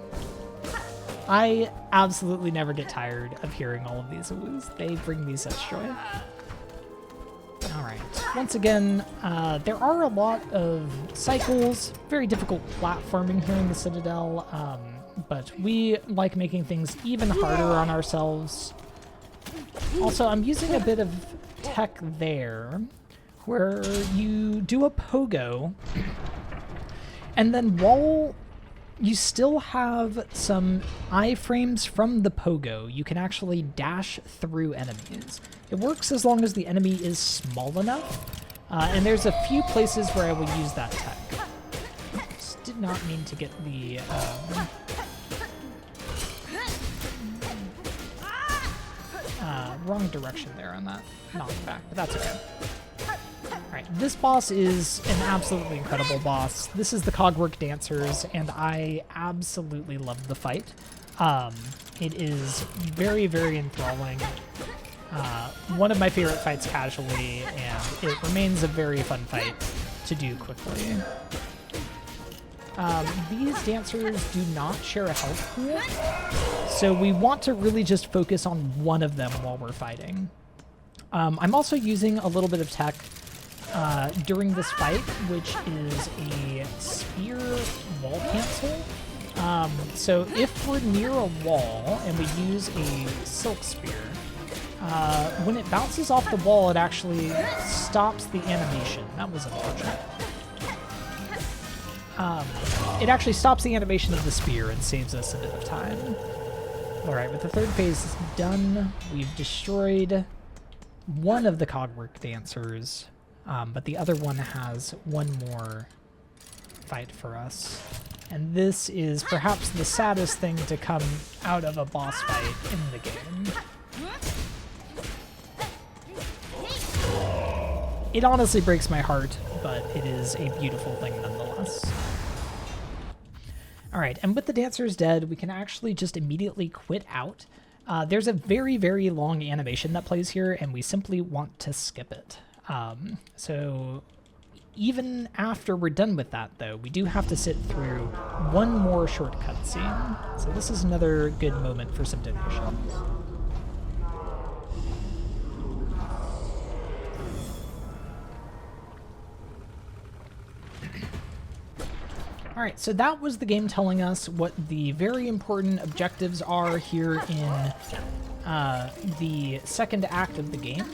I absolutely never get tired of hearing all of these awoos. They bring me such joy. Alright, once again, there are a lot of cycles, very difficult platforming here in the Citadel, but we like making things even harder on ourselves. Also, I'm using a bit of tech there, where you do a pogo, and then while you still have some iframes from the pogo. You can actually dash through enemies. It works as long as the enemy is small enough, and there's a few places where I will use that tech. Oops, did not mean to get the... wrong direction there on that knockback, but that's okay. Alright, this boss is an absolutely incredible boss. This is the Cogwork Dancers, and I absolutely love the fight. It is very, very enthralling. One of my favorite fights casually, and it remains a very fun fight to do quickly. These dancers do not share a health pool, so we want to really just focus on one of them while we're fighting. I'm also using a little bit of tech during this fight, which is a spear wall cancel. So if we're near a wall and we use a silk spear, when it bounces off the wall, it actually stops the animation. That was unfortunate. It actually stops the animation of the spear and saves us a bit of time. Alright, with the third phase done, we've destroyed one of the Cogwork Dancers, but the other one has one more fight for us. And this is perhaps the saddest thing to come out of a boss fight in the game. It honestly breaks my heart, but it is a beautiful thing nonetheless. Alright, and with the dancers dead, we can actually just immediately quit out. There's a very, very long animation that plays here, and we simply want to skip it. So even after we're done with that, though, we do have to sit through one more short cutscene. So this is another good moment for some donations. Alright, so that was the game telling us what the very important objectives are here in the second act of the game.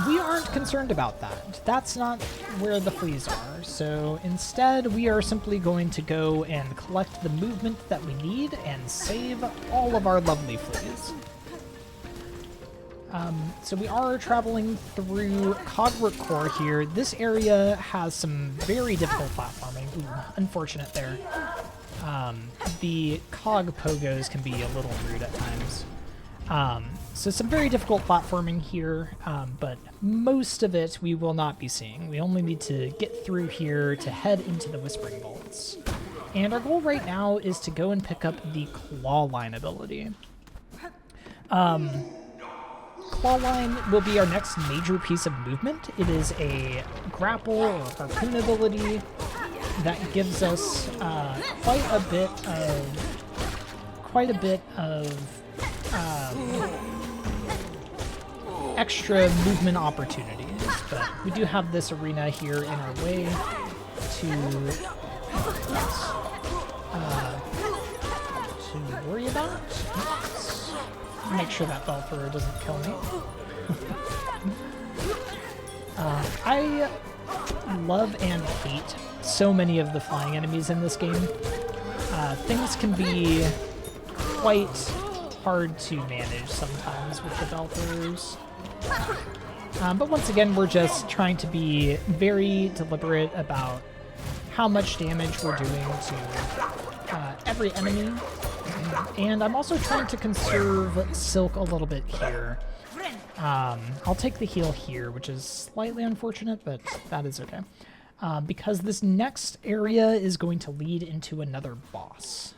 We aren't concerned about that. That's not where the fleas are. So instead, we are simply going to go and collect the movement that we need and save all of our lovely fleas. So we are traveling through Cogwork Core here. This area has some very difficult platforming. Ooh, unfortunate there. The cog pogos can be a little rude at times. So some very difficult platforming here, but most of it we will not be seeing. We only need to get through here to head into the Whispering Vaults. And our goal right now is to go and pick up the Claw Line ability. Claw Line will be our next major piece of movement. It is a grapple or harpoon ability that gives us quite a bit of extra movement opportunities. But we do have this arena here in our way to worry about. Make sure that bell thrower doesn't kill me. I love and hate so many of the flying enemies in this game. Things can be quite hard to manage sometimes with the bell throwers. But once again, we're just trying to be very deliberate about how much damage we're doing to every enemy. And I'm also trying to conserve Silk a little bit here. I'll take the heal here, which is slightly unfortunate, but that is okay. Because this next area is going to lead into another boss.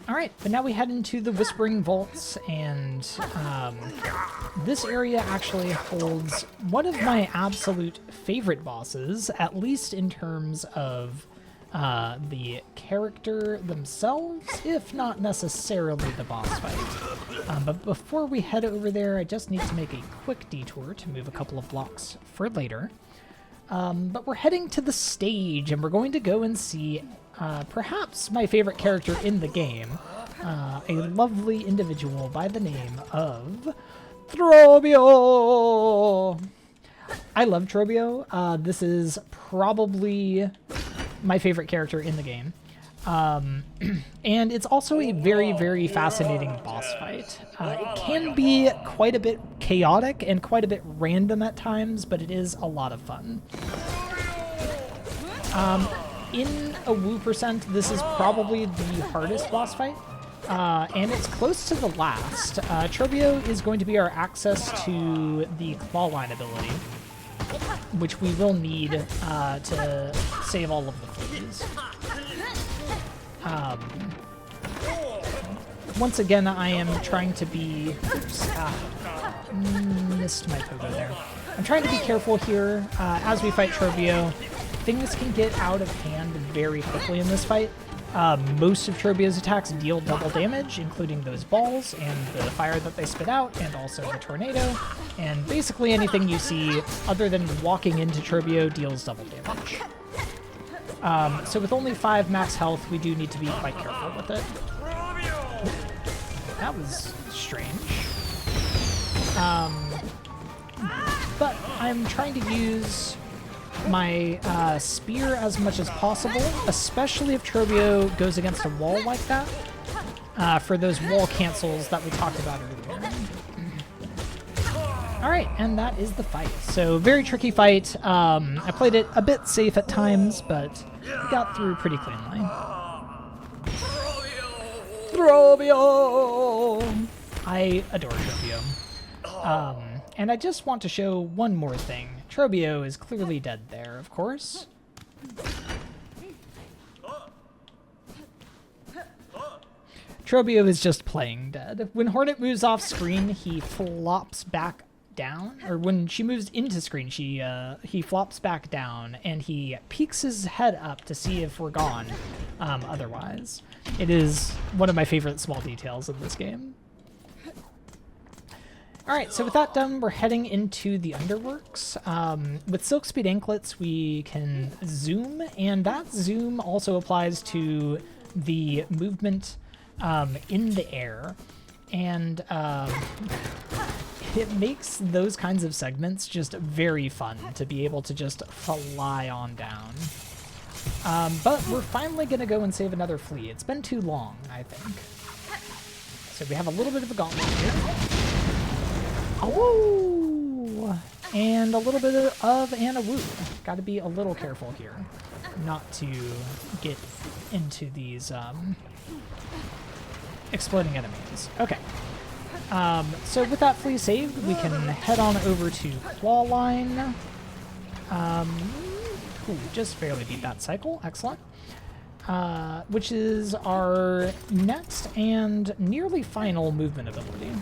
Alright, but now we head into the Whispering Vaults, and this area actually holds one of my absolute favorite bosses, at least in terms of the character themselves, if not necessarily the boss fight. But before we head over there, I just need to make a quick detour to move a couple of blocks for later. But we're heading to the stage, and we're going to go and see perhaps my favorite character in the game, a lovely individual by the name of Trobio! I love Trobio. This is probably my favorite character in the game. And it's also a very, very fascinating boss fight. It can be quite a bit chaotic and quite a bit random at times, but it is a lot of fun. In Awoo percent, this is probably the hardest boss fight, and it's close to the last. Trobio is going to be our access to the claw line ability, which we will need to save all of the fleas. Once again, I am trying to be... Oops, missed my pogo there. I'm trying to be careful here as we fight Trobio. Things can get out of hand very quickly in this fight. Most of Trobio's attacks deal double damage, including those balls and the fire that they spit out, and also the tornado. And basically anything you see other than walking into Trobio deals double damage. So with only 5 max health, we do need to be quite careful with it. That was strange. But I'm trying to use my spear as much as possible, especially if Trobio goes against a wall like that, for those wall cancels that we talked about earlier. Alright, and that is the fight. So, very tricky fight. I played it a bit safe at times, but got through pretty cleanly. Trobio! I adore Trobio. And I just want to show one more thing. Trobio is clearly dead there, of course. Trobio is just playing dead. When Hornet moves off screen, he flops back down, or when she moves into screen, he flops back down, and he peeks his head up to see if we're gone. Otherwise, it is one of my favorite small details in this game. Alright, so with that done, we're heading into the Underworks. With Silk Speed Anklets, we can zoom, and that zoom also applies to the movement in the air. And it makes those kinds of segments just very fun to be able to just fly on down. But we're finally going to go and save another flea. It's been too long, I think. So we have a little bit of a gauntlet here. Awoo! And a little bit of an Awoo. Got to be a little careful here, not to get into these exploding enemies. Okay. So with that flea saved, we can head on over to Claw Line. Just barely beat that cycle. Excellent. Which is our next and nearly final movement ability.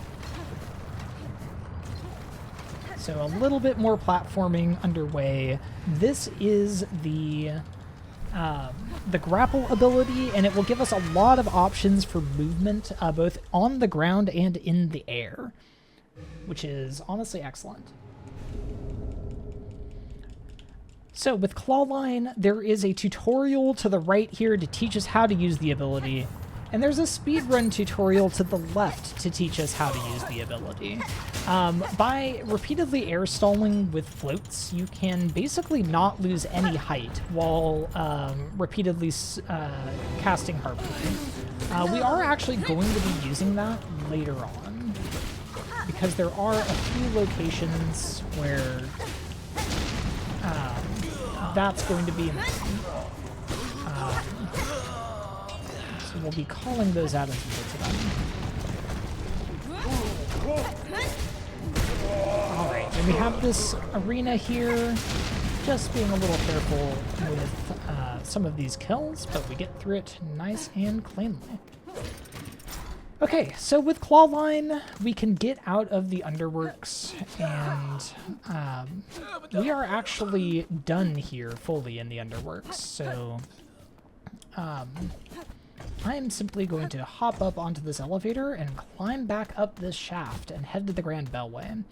So a little bit more platforming underway. This is the grapple ability, and it will give us a lot of options for movement, both on the ground and in the air, which is honestly excellent. So with Clawline, there is a tutorial to the right here to teach us how to use the ability, and there's a speedrun tutorial to the left to teach us how to use the ability. By repeatedly air stalling with floats, you can basically not lose any height while repeatedly casting Harpoon. We are actually going to be using that later on, because there are a few locations where that's going to be important. So we'll be calling those out as we get to them. Alright, and we have this arena here. Just being a little careful with some of these kills, but we get through it nice and cleanly. Okay, so with Clawline, we can get out of the Underworks, and we are actually done here fully in the Underworks, so I am simply going to hop up onto this elevator and climb back up this shaft and head to the Grand Bellway.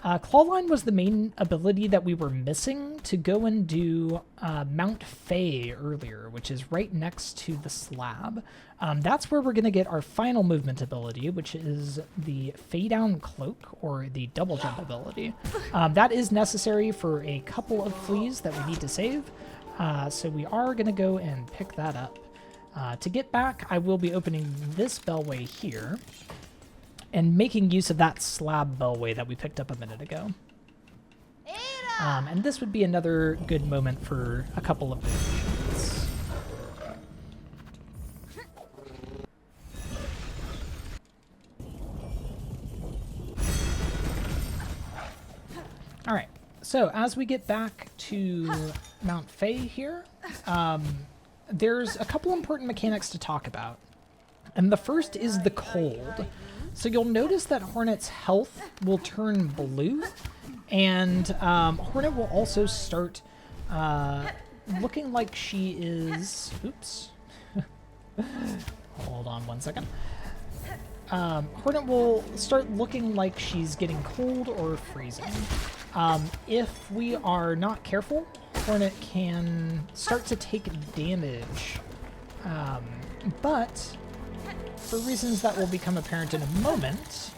Clawline was the main ability that we were missing to go and do Mount Fay earlier, which is right next to the slab. That's where we're going to get our final movement ability, which is the Fay Down Cloak, or the double jump ability. That is necessary for a couple of fleas that we need to save. So we are going to go and pick that up. To get back, I will be opening this bellway here and making use of that slab bellway that we picked up a minute ago. And this would be another good moment for a couple of donations. All right, so as we get back to Mount Fay here, there's a couple important mechanics to talk about. And the first is the cold. So you'll notice that Hornet's health will turn blue, and Hornet will also start looking like she is... Oops. Hold on one second. Hornet will start looking like she's getting cold or freezing. If we are not careful, Hornet can start to take damage, but for reasons that will become apparent in a moment,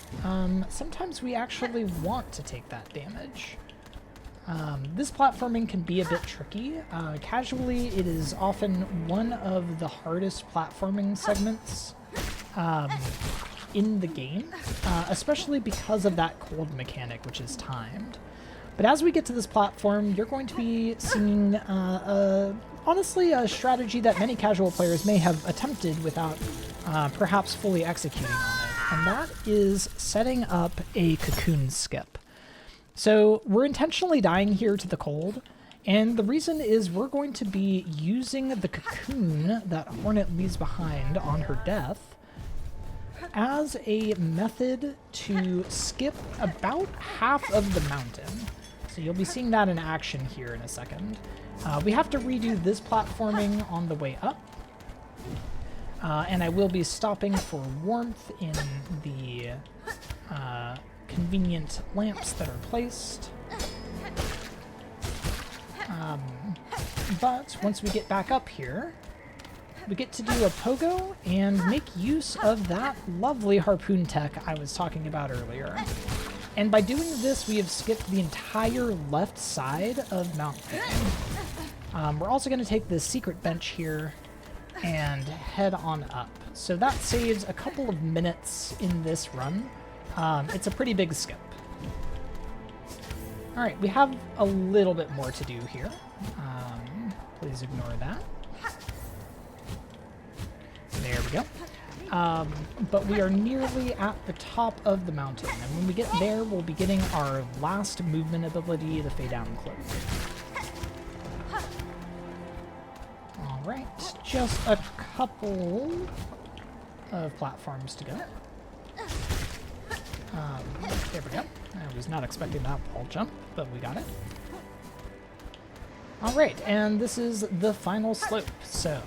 sometimes we actually want to take that damage. This platforming can be a bit tricky. Casually, it is often one of the hardest platforming segments in the game, especially because of that cold mechanic, which is timed. But as we get to this platform, you're going to be seeing, honestly, a strategy that many casual players may have attempted without perhaps fully executing on it, and that is setting up a cocoon skip. So we're intentionally dying here to the cold, and the reason is we're going to be using the cocoon that Hornet leaves behind on her death as a method to skip about half of the mountain. So you'll be seeing that in action here in a second. We have to redo this platforming on the way up. And I will be stopping for warmth in the convenient lamps that are placed. But once we get back up here, we get to do a pogo and make use of that lovely harpoon tech I was talking about earlier. And by doing this, we have skipped the entire left side of Mount Fay. We're also going to take this secret bench here and head on up. So that saves a couple of minutes in this run. It's a pretty big skip. All right, we have a little bit more to do here. Please ignore that. There we go. But we are nearly at the top of the mountain, and when we get there, we'll be getting our last movement ability, the Fay Down Cloak. Alright, just a couple of platforms to go. There we go. I was not expecting that wall jump, but we got it. Alright, and this is the final slope, so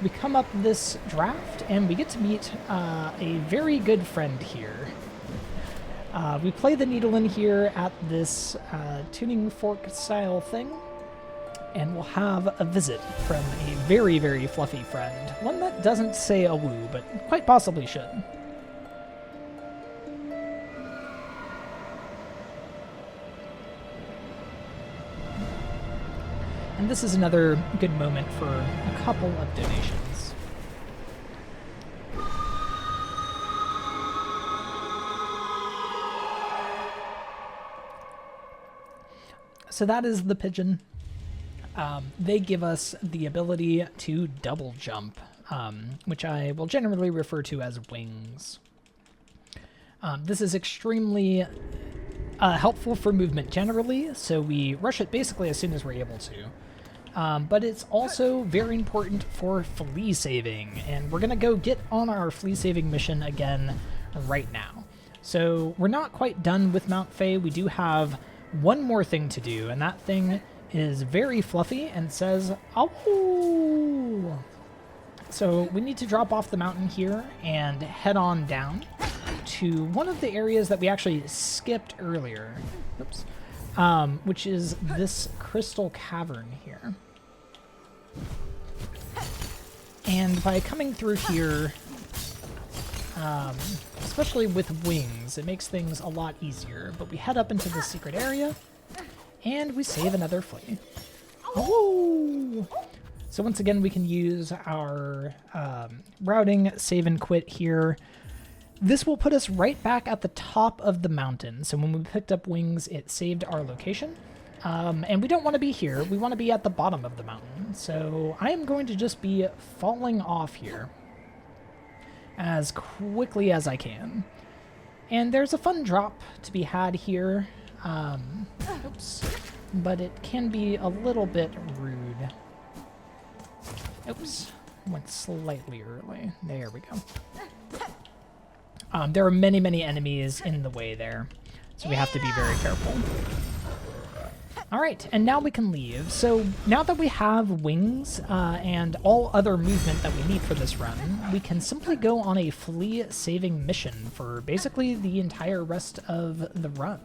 we come up this draft, and we get to meet a very good friend here. We play the needle in here at this tuning fork style thing, and we'll have a visit from a very, very fluffy friend. One that doesn't say Awoo, but quite possibly should. And this is another good moment for a couple of donations. So that is the pigeon. They give us the ability to double jump, which I will generally refer to as wings. This is extremely helpful for movement generally, so we rush it basically as soon as we're able to. But it's also very important for flea saving, and we're going to go get on our flea saving mission again right now. So we're not quite done with Mount Fay. We do have one more thing to do, and that thing is very fluffy and says, Awoo! So we need to drop off the mountain here and head on down to one of the areas that we actually skipped earlier. Oops. Which is this crystal cavern here. And by coming through here, especially with wings, it makes things a lot easier. But we head up into the secret area, and we save another flea. Awoo! So once again, we can use our routing save and quit here. This will put us right back at the top of the mountain. So when we picked up wings, it saved our location. And we don't want to be here. We want to be at the bottom of the mountain. So I am going to just be falling off here as quickly as I can. And there's a fun drop to be had here. Oops. But it can be a little bit rude. Oops. Went slightly early. There we go. There are many, many enemies in the way there, so we have to be very careful. All right, and now we can leave. So now that we have wings and all other movement that we need for this run, we can simply go on a flea saving mission for basically the entire rest of the run.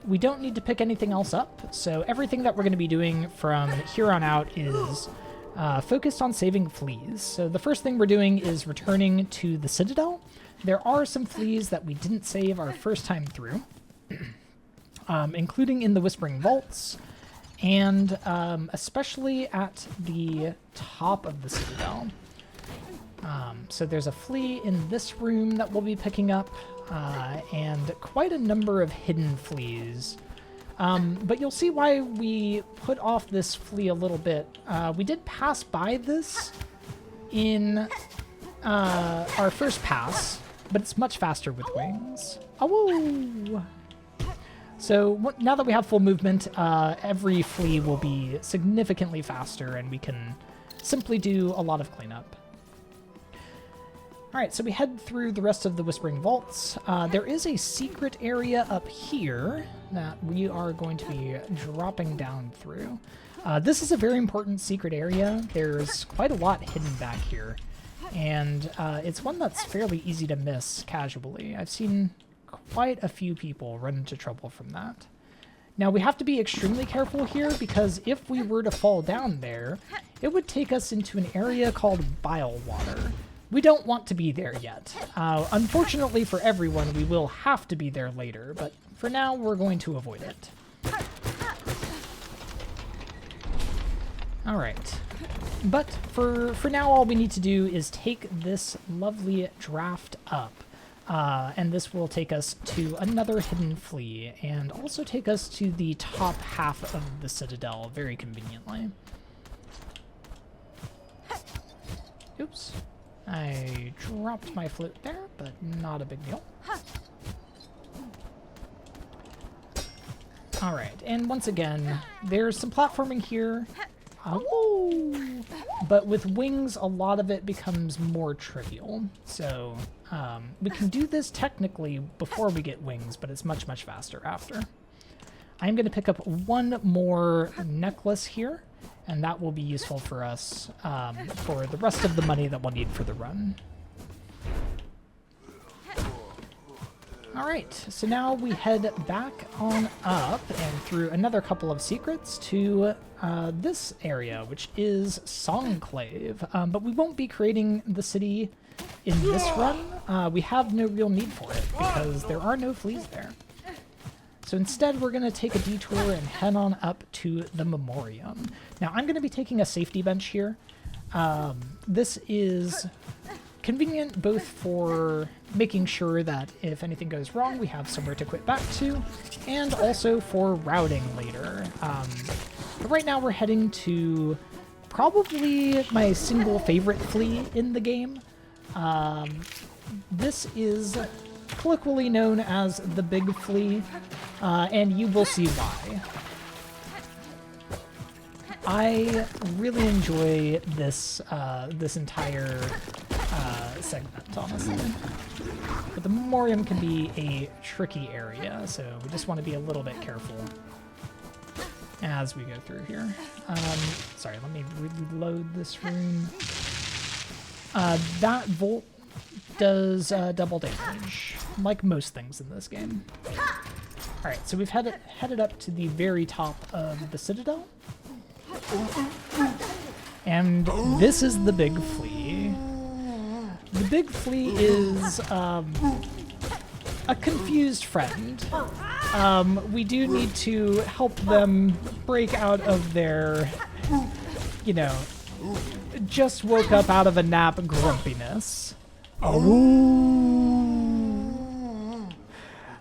We don't need to pick anything else up, so everything that we're going to be doing from here on out is focused on saving fleas. So the first thing we're doing is returning to the Citadel. There are some fleas that we didn't save our first time through, including in the Whispering Vaults, and especially at the top of the Citadel. So there's a flea in this room that we'll be picking up, and quite a number of hidden fleas. But you'll see why we put off this flea a little bit. We did pass by this in our first pass, but it's much faster with wings. Awoo! So now that we have full movement, every flea will be significantly faster, and we can simply do a lot of cleanup. All right, so we head through the rest of the Whispering Vaults. There is a secret area up here that we are going to be dropping down through. This is a very important secret area. There's quite a lot hidden back here, and it's one that's fairly easy to miss casually. I've seen quite a few people run into trouble from that. Now, we have to be extremely careful here, because if we were to fall down there, it would take us into an area called Bile Water. We don't want to be there yet. Unfortunately for everyone, we will have to be there later, but for now, we're going to avoid it. All right. But for now, all we need to do is take this lovely draft up. And this will take us to another hidden flea, and also take us to the top half of the Citadel very conveniently. Oops. I dropped my flute there, but not a big deal. Alright, and once again, there's some platforming here. Awoo! But with wings, a lot of it becomes more trivial. So we can do this technically before we get wings, but it's much, much faster after. I'm going to pick up one more necklace here, and that will be useful for us for the rest of the money that we'll need for the run. All right, so now we head back on up and through another couple of secrets to this area, which is Songclave. But we won't be creating the city in this run. We have no real need for it because there are no fleas there. So instead, we're going to take a detour and head on up to the Memoriam. Now, I'm going to be taking a safety bench here. This is convenient both for making sure that if anything goes wrong, we have somewhere to quit back to, and also for routing later. But right now, we're heading to probably my single favorite flea in the game. This is colloquially known as the Big Flea, and you will see why. I really enjoy this this entire segment, honestly. But the Memoriam can be a tricky area, so we just want to be a little bit careful as we go through here. Sorry, let me reload this room. That Volt does double damage, like most things in this game. Alright, so we've headed up to the very top of the Citadel. And this is the Big Flea. The Big Flea is a confused friend. We do need to help them break out of their, you know, just woke up out of a nap grumpiness. Awoo.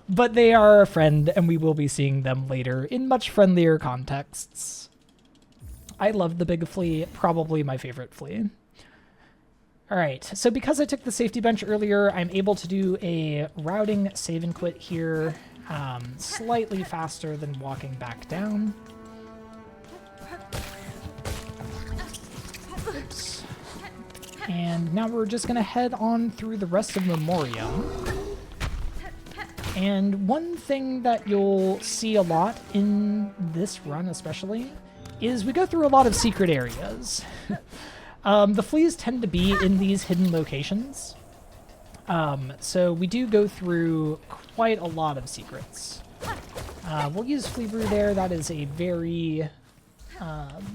But they are a friend, and we will be seeing them later in much friendlier contexts. I love the big flea, probably my favorite flea. All right, so because I took the safety bench earlier, I'm able to do a routing save and quit here, slightly faster than walking back down. Oops. And now we're just gonna head on through the rest of Memoriam. And one thing that you'll see a lot in this run especially is we go through a lot of secret areas. The fleas tend to be in these hidden locations. So we do go through quite a lot of secrets. We'll use Flea Brew there. That is a very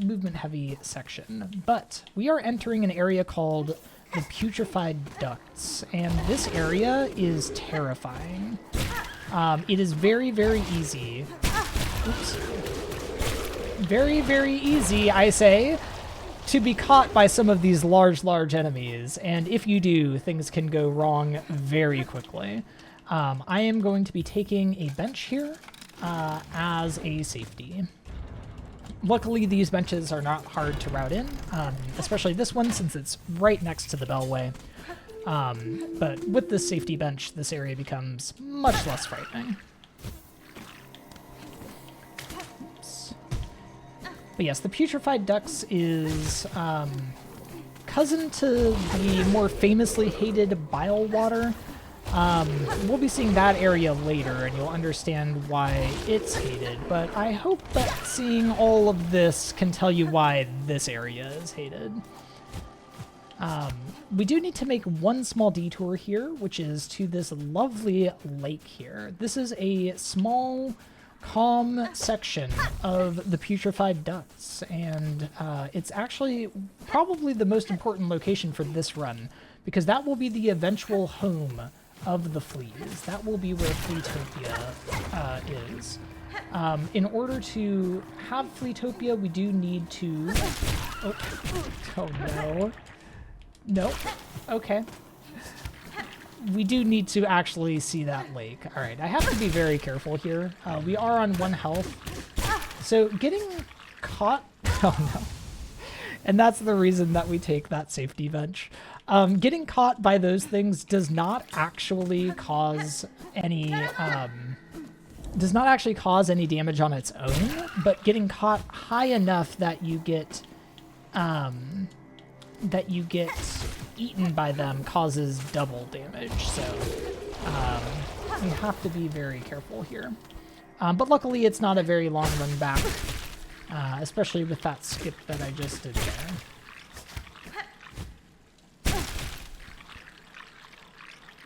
movement-heavy section. But we are entering an area called the Putrefied Ducts, and this area is terrifying. It is very, very easy. Oops. Very, very easy, I say, to be caught by some of these large enemies, and if you do, things can go wrong very quickly. I am going to be taking a bench here as a safety. Luckily, these benches are not hard to route in, especially this one since it's right next to the bellway. But with this safety bench, this area becomes much less frightening. But yes, the Putrefied Ducts is cousin to the more famously hated Bile Water. We'll be seeing that area later, and you'll understand why it's hated. But I hope that seeing all of this can tell you why this area is hated. We do need to make one small detour here, which is to this lovely lake here. This is a small, calm section of the Putrefied Ducts, and it's actually probably the most important location for this run, because that will be the eventual home of the fleas. That will be where Fleetopia is. In order to have Fleetopia, we do need to... Oh no. Nope. Okay. We do need to actually see that lake. All right, I have to be very careful here. We are on 1 health. So getting caught... Oh no. And that's the reason that we take that safety bench. Getting caught by those things does not actually cause any... does not actually cause any damage on its own, but getting caught high enough that you get... eaten by them causes double damage, so we have to be very careful here. But luckily it's not a very long run back, especially with that skip that I just did there.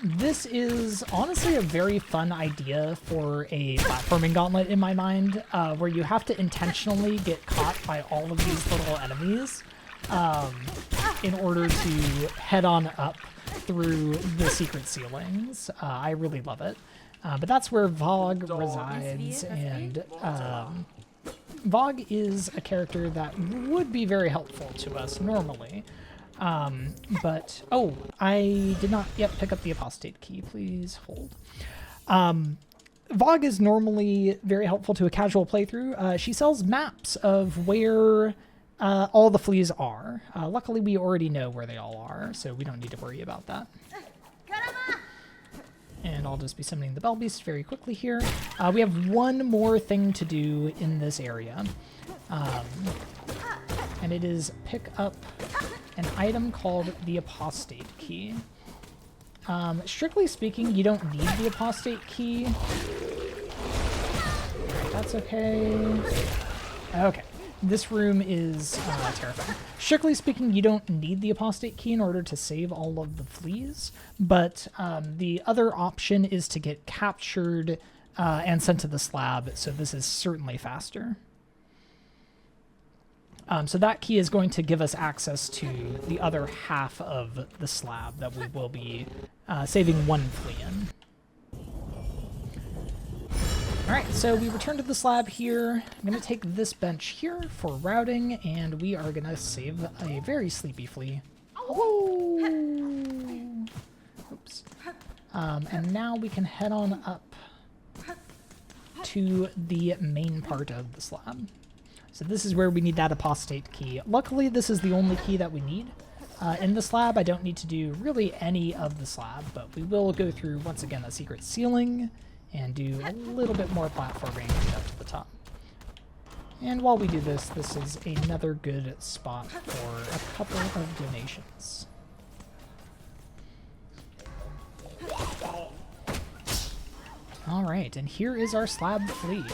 This is honestly a very fun idea for a platforming gauntlet in my mind, where you have to intentionally get caught by all of these little enemies in order to head on up through the secret ceilings. I really love it. But that's where Vogue resides, and Vogue is a character that would be very helpful to us normally. But, oh, I did not yet pick up the apostate key. Please hold. Vogue is normally very helpful to a casual playthrough. She sells maps of where all the fleas are. Luckily, we already know where they all are, so we don't need to worry about that. And I'll just be summoning the Bell Beast very quickly here. We have one more thing to do in this area. And it is pick up an item called the Apostate Key. Strictly speaking, you don't need the Apostate Key. That's okay. Okay. This room is terrifying. Strictly speaking, you don't need the Apostate Key in order to save all of the fleas, but the other option is to get captured and sent to the slab, so this is certainly faster. So that key is going to give us access to the other half of the slab that we will be saving one flea in. Alright, so we return to this lab here. I'm going to take this bench here for routing, and we are going to save a very sleepy flea. Awoo! Oops. And now we can head on up to the main part of this lab. So this is where we need that apostate key. Luckily, this is the only key that we need. In this lab, I don't need to do really any of this lab, but we will go through, once again, a secret ceiling and do a little bit more platforming up to the top. And while we do this, this is another good spot for a couple of donations. Alright, and here is our slab flea.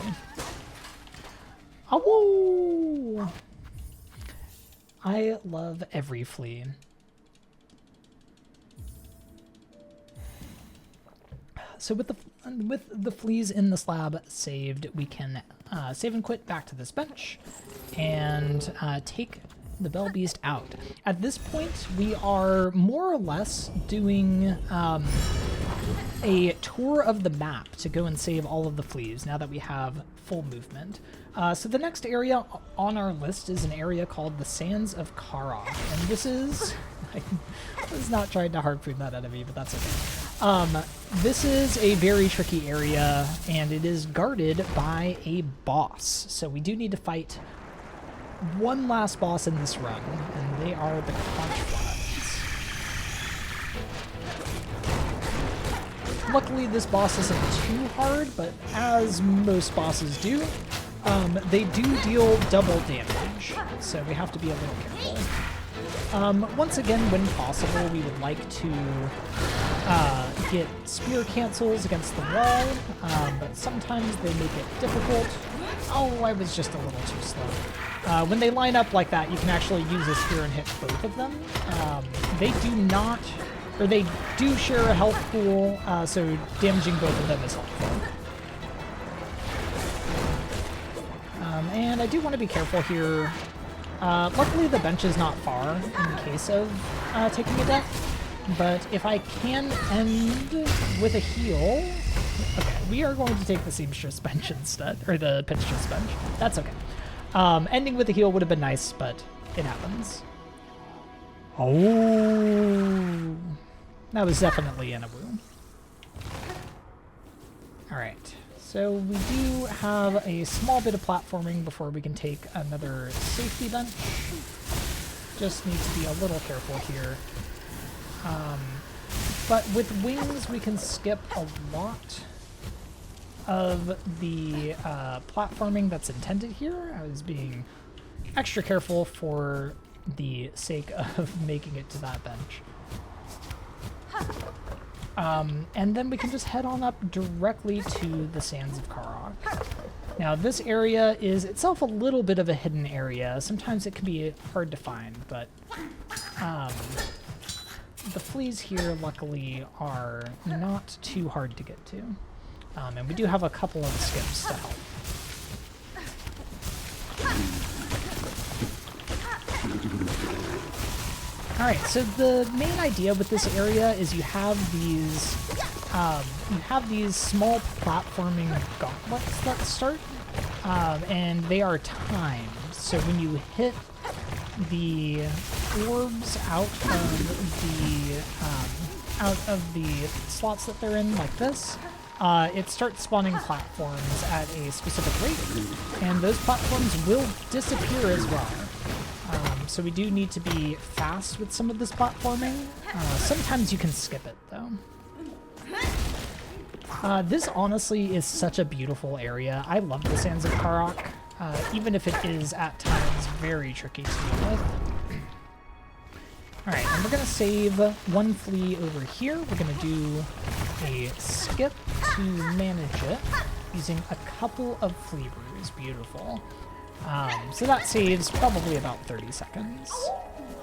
Awoo! I love every flea. So with the fleas in the slab saved, we can save and quit back to this bench and take the Bell Beast out. At this point, we are more or less doing a tour of the map to go and save all of the fleas now that we have full movement. So the next area on our list is an area called the Sands of Karok, and this is... I was not trying to harpoon that enemy, but that's okay. This is a very tricky area, and it is guarded by a boss. So we do need to fight one last boss in this run, and they are the Conch Flies. Luckily, this boss isn't too hard, but as most bosses do, they do deal double damage, so we have to be a little careful. Once again, when possible, we would like to get spear cancels against the wall, but sometimes they make it difficult. Oh, I was just a little too slow. When they line up like that, you can actually use a spear and hit both of them. They do not, or they do share a health pool, so damaging both of them is helpful. And I do want to be careful here. Luckily, the bench is not far in case of taking a death, but if I can end with a heal... Okay, we are going to take the Seamstress bench instead, or the Pinstress bench. That's okay. Ending with a heal would have been nice, but it happens. Oh, that was definitely an Awoo. Alright, so we do have a small bit of platforming before we can take another safety bench. Just need to be a little careful here. But with wings, we can skip a lot of the platforming that's intended here. I was being extra careful for the sake of making it to that bench. And then we can just head on up directly to the Sands of Karok. Now, this area is itself a little bit of a hidden area. Sometimes it can be hard to find, but the fleas here, luckily, are not too hard to get to. And we do have a couple of skips to help. Alright, so the main idea with this area is you have these small platforming gauntlets that start, and they are timed. So when you hit the orbs out of the slots that they're in, like this, it starts spawning platforms at a specific rate, and those platforms will disappear as well. So we do need to be fast with some of this platforming. Sometimes you can skip it, though. This honestly is such a beautiful area. I love the Sands of Karok, even if it is at times very tricky to deal with. Alright, and we're going to save one flea over here. We're going to do a skip to manage it using a couple of flea brews. Beautiful. So that saves probably about 30 seconds.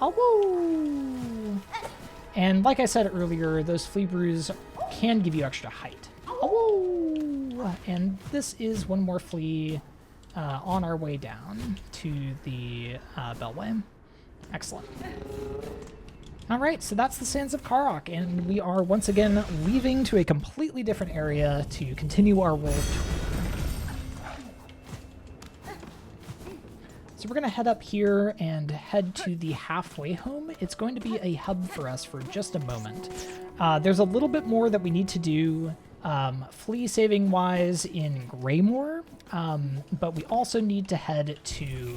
Awoo! And like I said earlier, those flea brews can give you extra height. Awoo! And this is one more flea on our way down to the Bellway. Excellent. Alright, so that's the Sands of Karok, and we are once again leaving to a completely different area to continue our world tour. So we're going to head up here and head to the halfway home. It's going to be a hub for us for just a moment. There's a little bit more that we need to do flea saving wise in Greymoor, but we also need to head to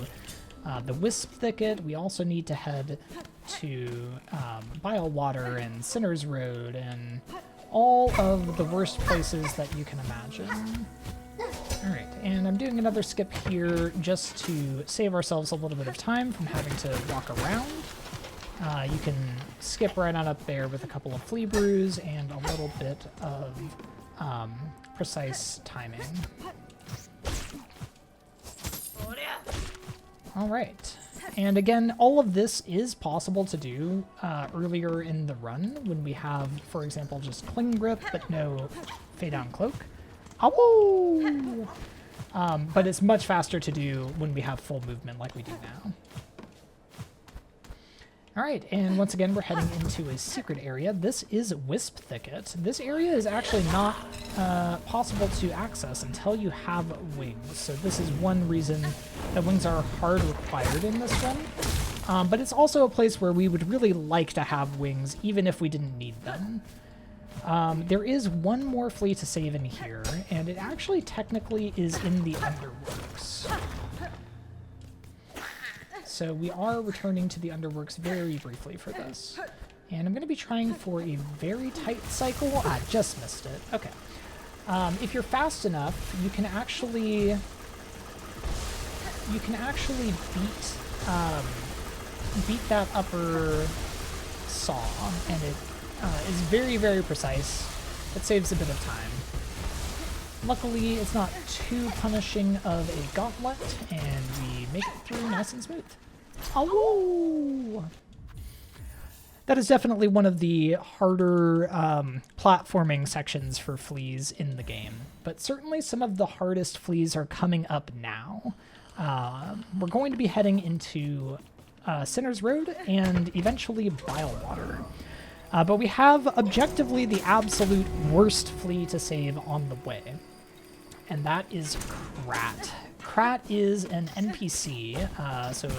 the Wisp Thicket. We also need to head to Bylewater and Sinner's Road and all of the worst places that you can imagine. Alright, and I'm doing another skip here just to save ourselves a little bit of time from having to walk around. You can skip right on up there with a couple of flea brews and a little bit of precise timing. Alright, and again, all of this is possible to do earlier in the run when we have, for example, just Cling Grip but no Fade Down Cloak. Awoo! But it's much faster to do when we have full movement like we do now. Alright, and once again we're heading into a secret area. This is Wisp Thicket. This area is actually not possible to access until you have wings, so this is one reason that wings are hard required in this one. But it's also a place where we would really like to have wings even if we didn't need them. There is one more flea to save in here, and it actually technically is in the Underworks. So we are returning to the Underworks very briefly for this. And I'm going to be trying for a very tight cycle. I just missed it. Okay. If you're fast enough, you can actually beat that upper saw, and it is very, very precise. It saves a bit of time. Luckily, it's not too punishing of a gauntlet, and we make it through nice and smooth. Awoo! That is definitely one of the harder platforming sections for fleas in the game, but certainly some of the hardest fleas are coming up now. We're going to be heading into Sinner's Road and eventually Bylewater. But we have objectively the absolute worst flea to save on the way, and that is Krat. Krat is an NPC, so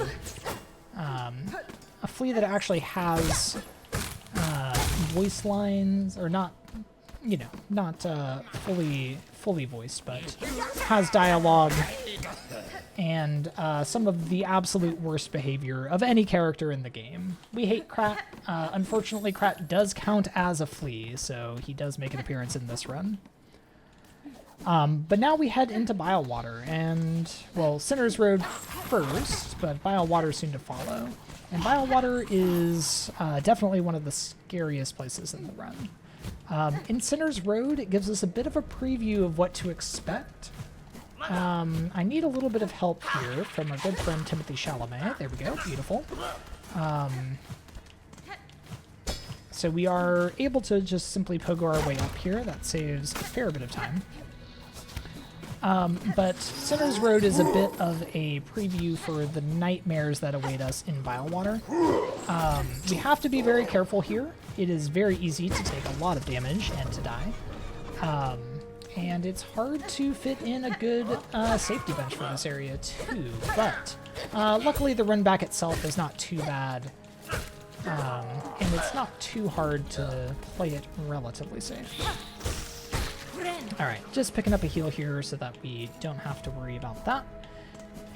a flea that actually has voice lines, or not, you know, not fully voiced, but has dialogue and some of the absolute worst behavior of any character in the game. We hate Krat. Unfortunately, Krat does count as a flea, so he does make an appearance in this run. But now we head into Bylewater, and, well, Sinner's Road first, but Bylewater soon to follow. And Bylewater is definitely one of the scariest places in the run. In Sinner's Road, it gives us a bit of a preview of what to expect. I need a little bit of help here from our good friend Timothy Chalamet. There we go, beautiful. So we are able to just simply pogo our way up here. That saves a fair bit of time. But Sinner's Road is a bit of a preview for the nightmares that await us in Bylewater. We have to be very careful here. It is very easy to take a lot of damage and to die. And it's hard to fit in a good safety bench for this area too, but luckily the run back itself is not too bad, and it's not too hard to play it relatively safe. Alright, just picking up a heal here so that we don't have to worry about that.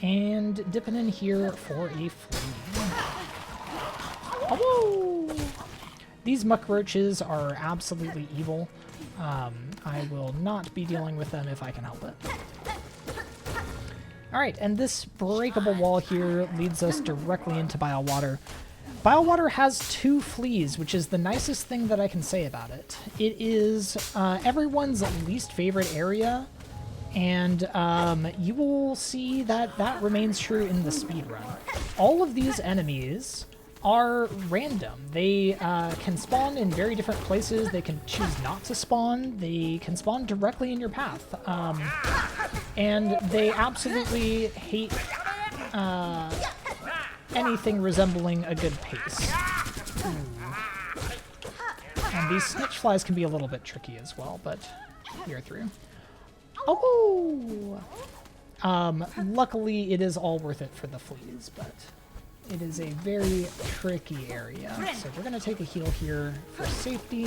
And dipping in here for a flea. Awoo! These muck roaches are absolutely evil. I will not be dealing with them if I can help it. Alright, and this breakable wall here leads us directly into Bylewater. Bylewater has 2 fleas, which is the nicest thing that I can say about it. It is everyone's least favorite area, and you will see that that remains true in the speedrun. All of these enemies are random. They can spawn in very different places. They can choose not to spawn. They can spawn directly in your path. And they absolutely hate anything resembling a good pace. And these snitch flies can be a little bit tricky as well, but we are through. Oh! Luckily, it is all worth it for the fleas, but it is a very tricky area. So we're going to take a heal here for safety.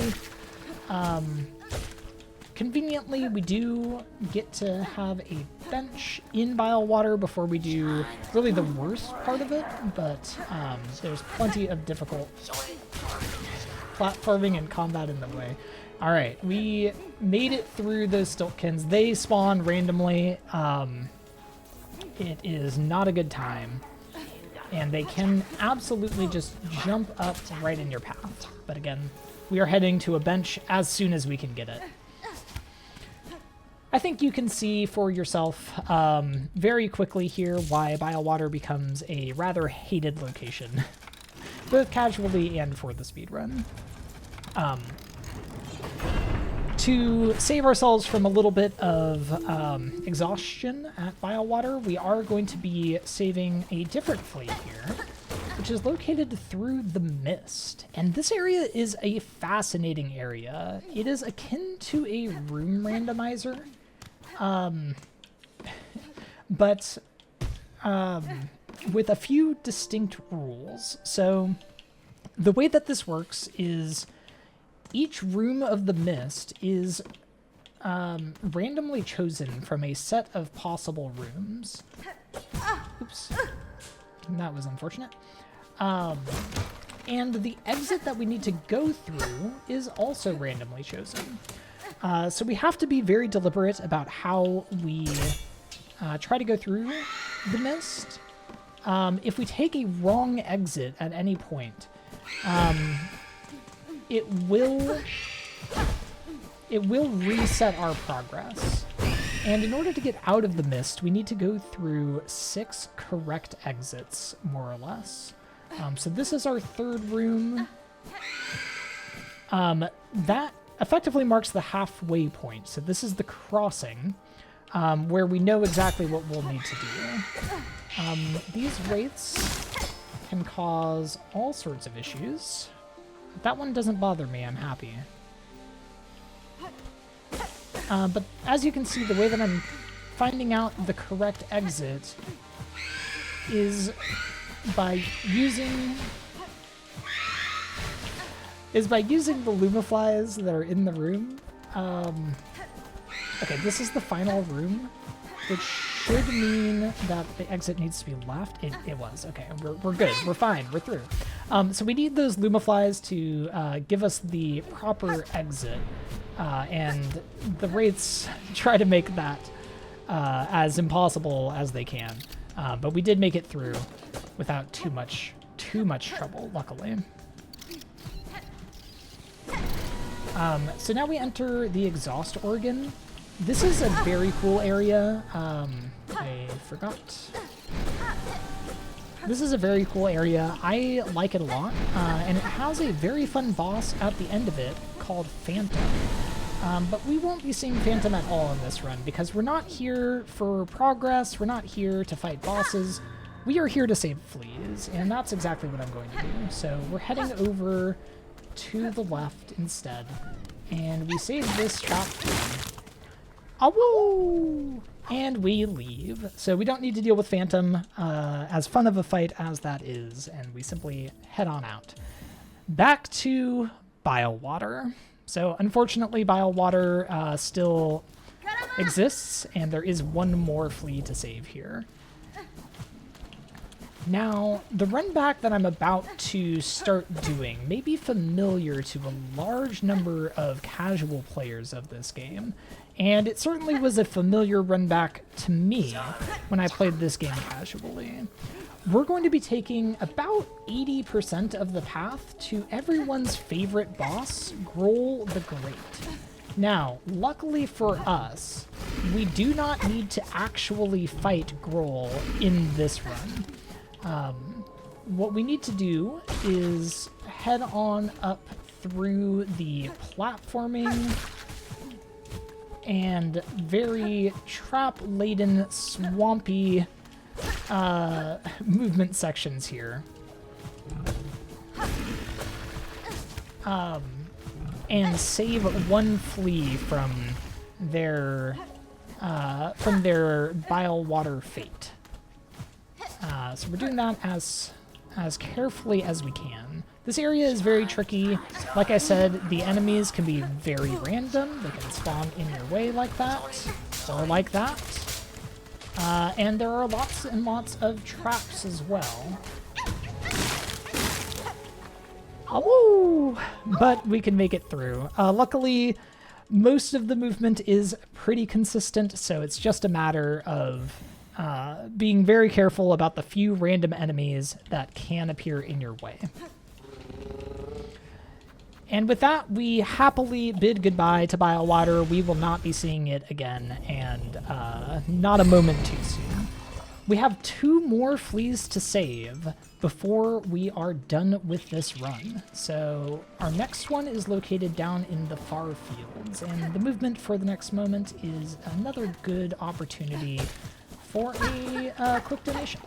Conveniently, we do get to have a bench in Bile Water before we do really the worst part of it, but there's plenty of difficult platforming and combat in the way. All right, we made it through those Stiltkins. They spawn randomly. It is not a good time, and they can absolutely just jump up right in your path. But again, we are heading to a bench as soon as we can get it. I think you can see for yourself very quickly here why Bile Water becomes a rather hated location, both casually and for the speedrun. To save ourselves from a little bit of exhaustion at Bile Water, we are going to be saving a different flea here, which is located through the mist. And this area is a fascinating area. It is akin to a room randomizer, but with a few distinct rules. So the way that this works is each room of the mist is randomly chosen from a set of possible rooms. Oops. That was unfortunate. And the exit that we need to go through is also randomly chosen. So we have to be very deliberate about how we try to go through the mist. If we take a wrong exit at any point, it will reset our progress. And in order to get out of the mist, we need to go through 6 correct exits, more or less. So this is our third room. That effectively marks the halfway point. So this is the crossing, where we know exactly what we'll need to do. These wraiths can cause all sorts of issues. That one doesn't bother me, I'm happy. But as you can see, the way that I'm finding out the correct exit is by using the Lumaflies that are in the room. Okay, this is the final room, which should mean that the exit needs to be left. It was. Okay, we're good. We're fine. We're through. So we need those Lumaflies to give us the proper exit, and the wraiths try to make that as impossible as they can. But we did make it through without too much trouble, luckily. So now we enter the exhaust organ. This is a very cool area. I forgot. This is a very cool area. I like it a lot, and it has a very fun boss at the end of it called Phantom. But we won't be seeing Phantom at all in this run because we're not here for progress. We're not here to fight bosses. We are here to save fleas, and that's exactly what I'm going to do. So we're heading over to the left instead, and we save this trap flea. Awoo! And we leave. So we don't need to deal with Phantom, as fun of a fight as that is, and we simply head on out. Back to Bile Water. So unfortunately, Bile Water still exists, and there is one more flea to save here. Now, the run back that I'm about to start doing may be familiar to a large number of casual players of this game, and it certainly was a familiar run back to me when I played this game casually. We're going to be taking about 80% of the path to everyone's favorite boss, Grohl the Great. Now, luckily for us, we do not need to actually fight Grohl in this run. What we need to do is head on up through the platforming and very trap-laden, swampy movement sections here. And save one flea from their from their bile water fate. So we're doing that as carefully as we can. This area is very tricky. Like I said, the enemies can be very random. They can spawn in your way like that, or like that. And there are lots and lots of traps as well. Awoo! But we can make it through. Luckily, most of the movement is pretty consistent, so it's just a matter of being very careful about the few random enemies that can appear in your way. And with that, we happily bid goodbye to Bile Water. We will not be seeing it again, and not a moment too soon. We have 2 more fleas to save before we are done with this run. So our next one is located down in the far fields, and the movement for the next moment is another good opportunity for a quick donation.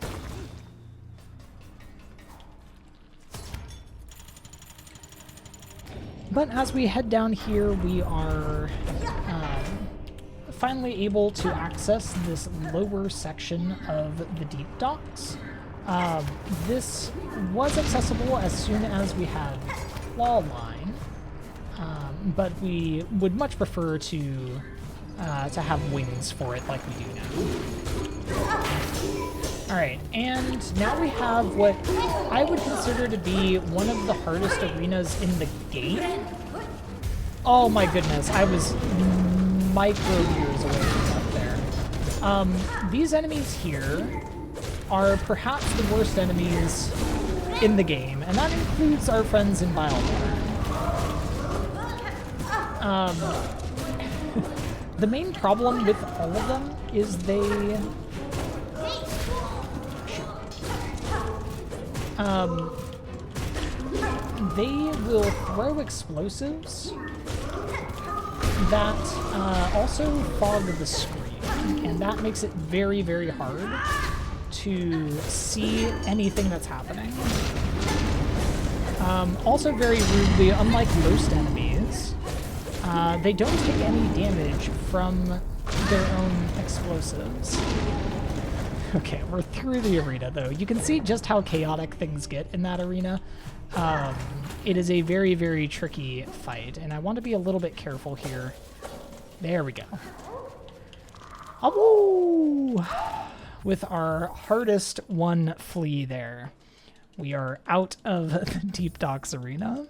But as we head down here, we are finally able to access this lower section of the deep docks. This was accessible as soon as we had claw line, but we would much prefer to have wings for it like we do now. Alright, and now we have what I would consider to be one of the hardest arenas in the game. Oh my goodness, I was micro years away from up there. These enemies here are perhaps the worst enemies in the game, and that includes our friends in Bile Water. The main problem with all of them is they will throw explosives that also fog the screen, and that makes it very, very hard to see anything that's happening. Also very rudely, unlike most enemies, they don't take any damage from their own explosives. Okay, we're through the arena, though. You can see just how chaotic things get in that arena. It is a very, very tricky fight, and I want to be a little bit careful here. There we go. Awoo! With our hardest one flea there. We are out of the Deep Docks arena.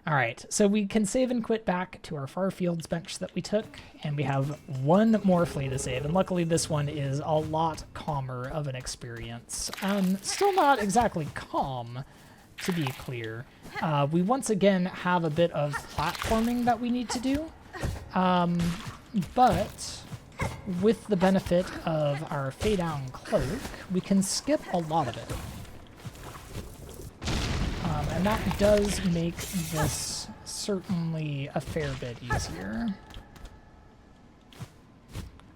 Alright, so we can save and quit back to our Far Fields bench that we took, and we have 1 more flea to save, and luckily this one is a lot calmer of an experience. Still not exactly calm, to be clear. We once again have a bit of platforming that we need to do, but with the benefit of our Fade Down Cloak, we can skip a lot of it. And that does make this certainly a fair bit easier.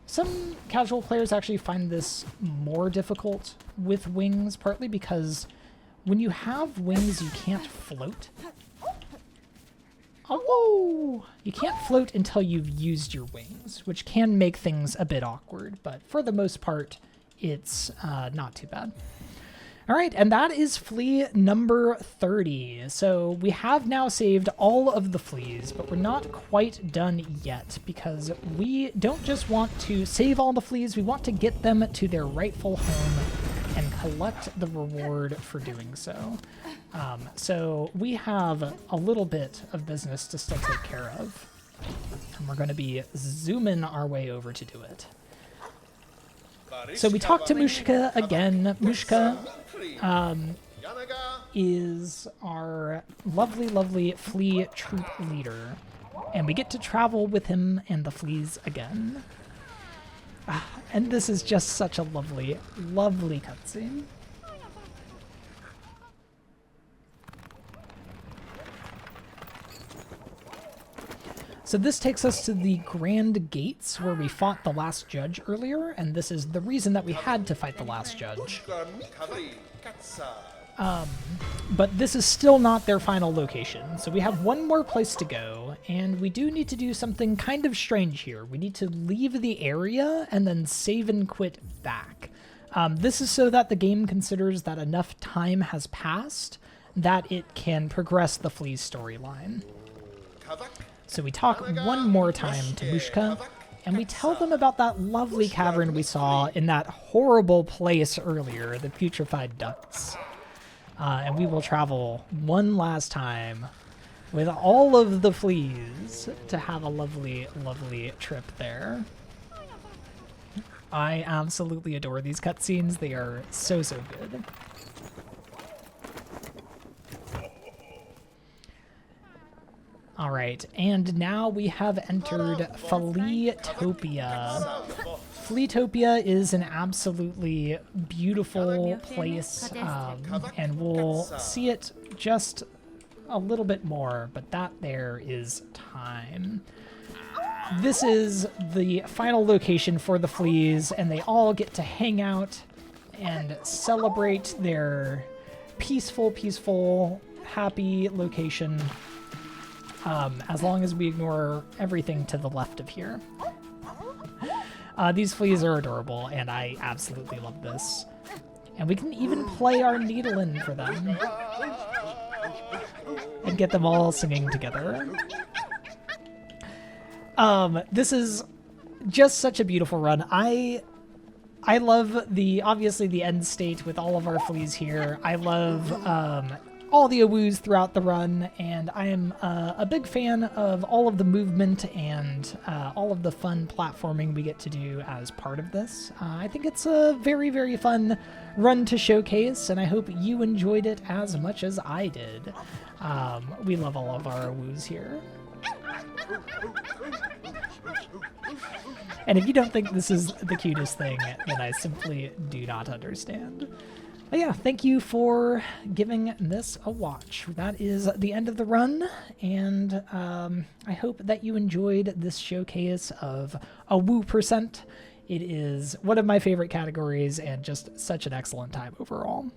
Some casual players actually find this more difficult with wings, partly because when you have wings, you can't float. Oh! You can't float until you've used your wings, which can make things a bit awkward, but for the most part, it's not too bad. All right, and that is flea number 30. So we have now saved all of the fleas, but we're not quite done yet because we don't just want to save all the fleas, we want to get them to their rightful home and collect the reward for doing so. So we have a little bit of business to still take care of, and we're going to be zooming our way over to do it. So we talked to Mushka again. Mushka is our lovely, lovely flea troop leader, and we get to travel with him and the fleas again. And this is just such a lovely, lovely cutscene. So this takes us to the Grand Gates, where we fought the last judge earlier, and this is the reason that we had to fight the last judge. But this is still not their final location, so we have one more place to go, and we do need to do something kind of strange here. We need to leave the area and then save and quit back. This is so that the game considers that enough time has passed that it can progress the Fleas storyline. So we talk one more time to Mushka, and we tell them about that lovely cavern we saw in that horrible place earlier, the putrefied ducts. And we will travel one last time with all of the Fleas to have a lovely, lovely trip there. I absolutely adore these cutscenes. They are so, so good. All right, and now we have entered Fleatopia. Fleatopia is an absolutely beautiful place, and we'll see it just a little bit more, but that there is time. This is the final location for the Fleas, and they all get to hang out and celebrate their peaceful, happy location, as long as we ignore everything to the left of here. These Fleas are adorable, and I absolutely love this. And we can even play our needle-in for them. And get them all singing together. This is just such a beautiful run. I love obviously the end state with all of our Fleas here. I love all the Awoos throughout the run, and I am a big fan of all of the movement and all of the fun platforming we get to do as part of this. I think it's a very, very fun run to showcase, and I hope you enjoyed it as much as I did. We love all of our Awoos here. And if you don't think this is the cutest thing, then I simply do not understand. But yeah, thank you for giving this a watch. That is the end of the run, and I hope that you enjoyed this showcase of Awoo%. It is one of my favorite categories and just such an excellent time overall.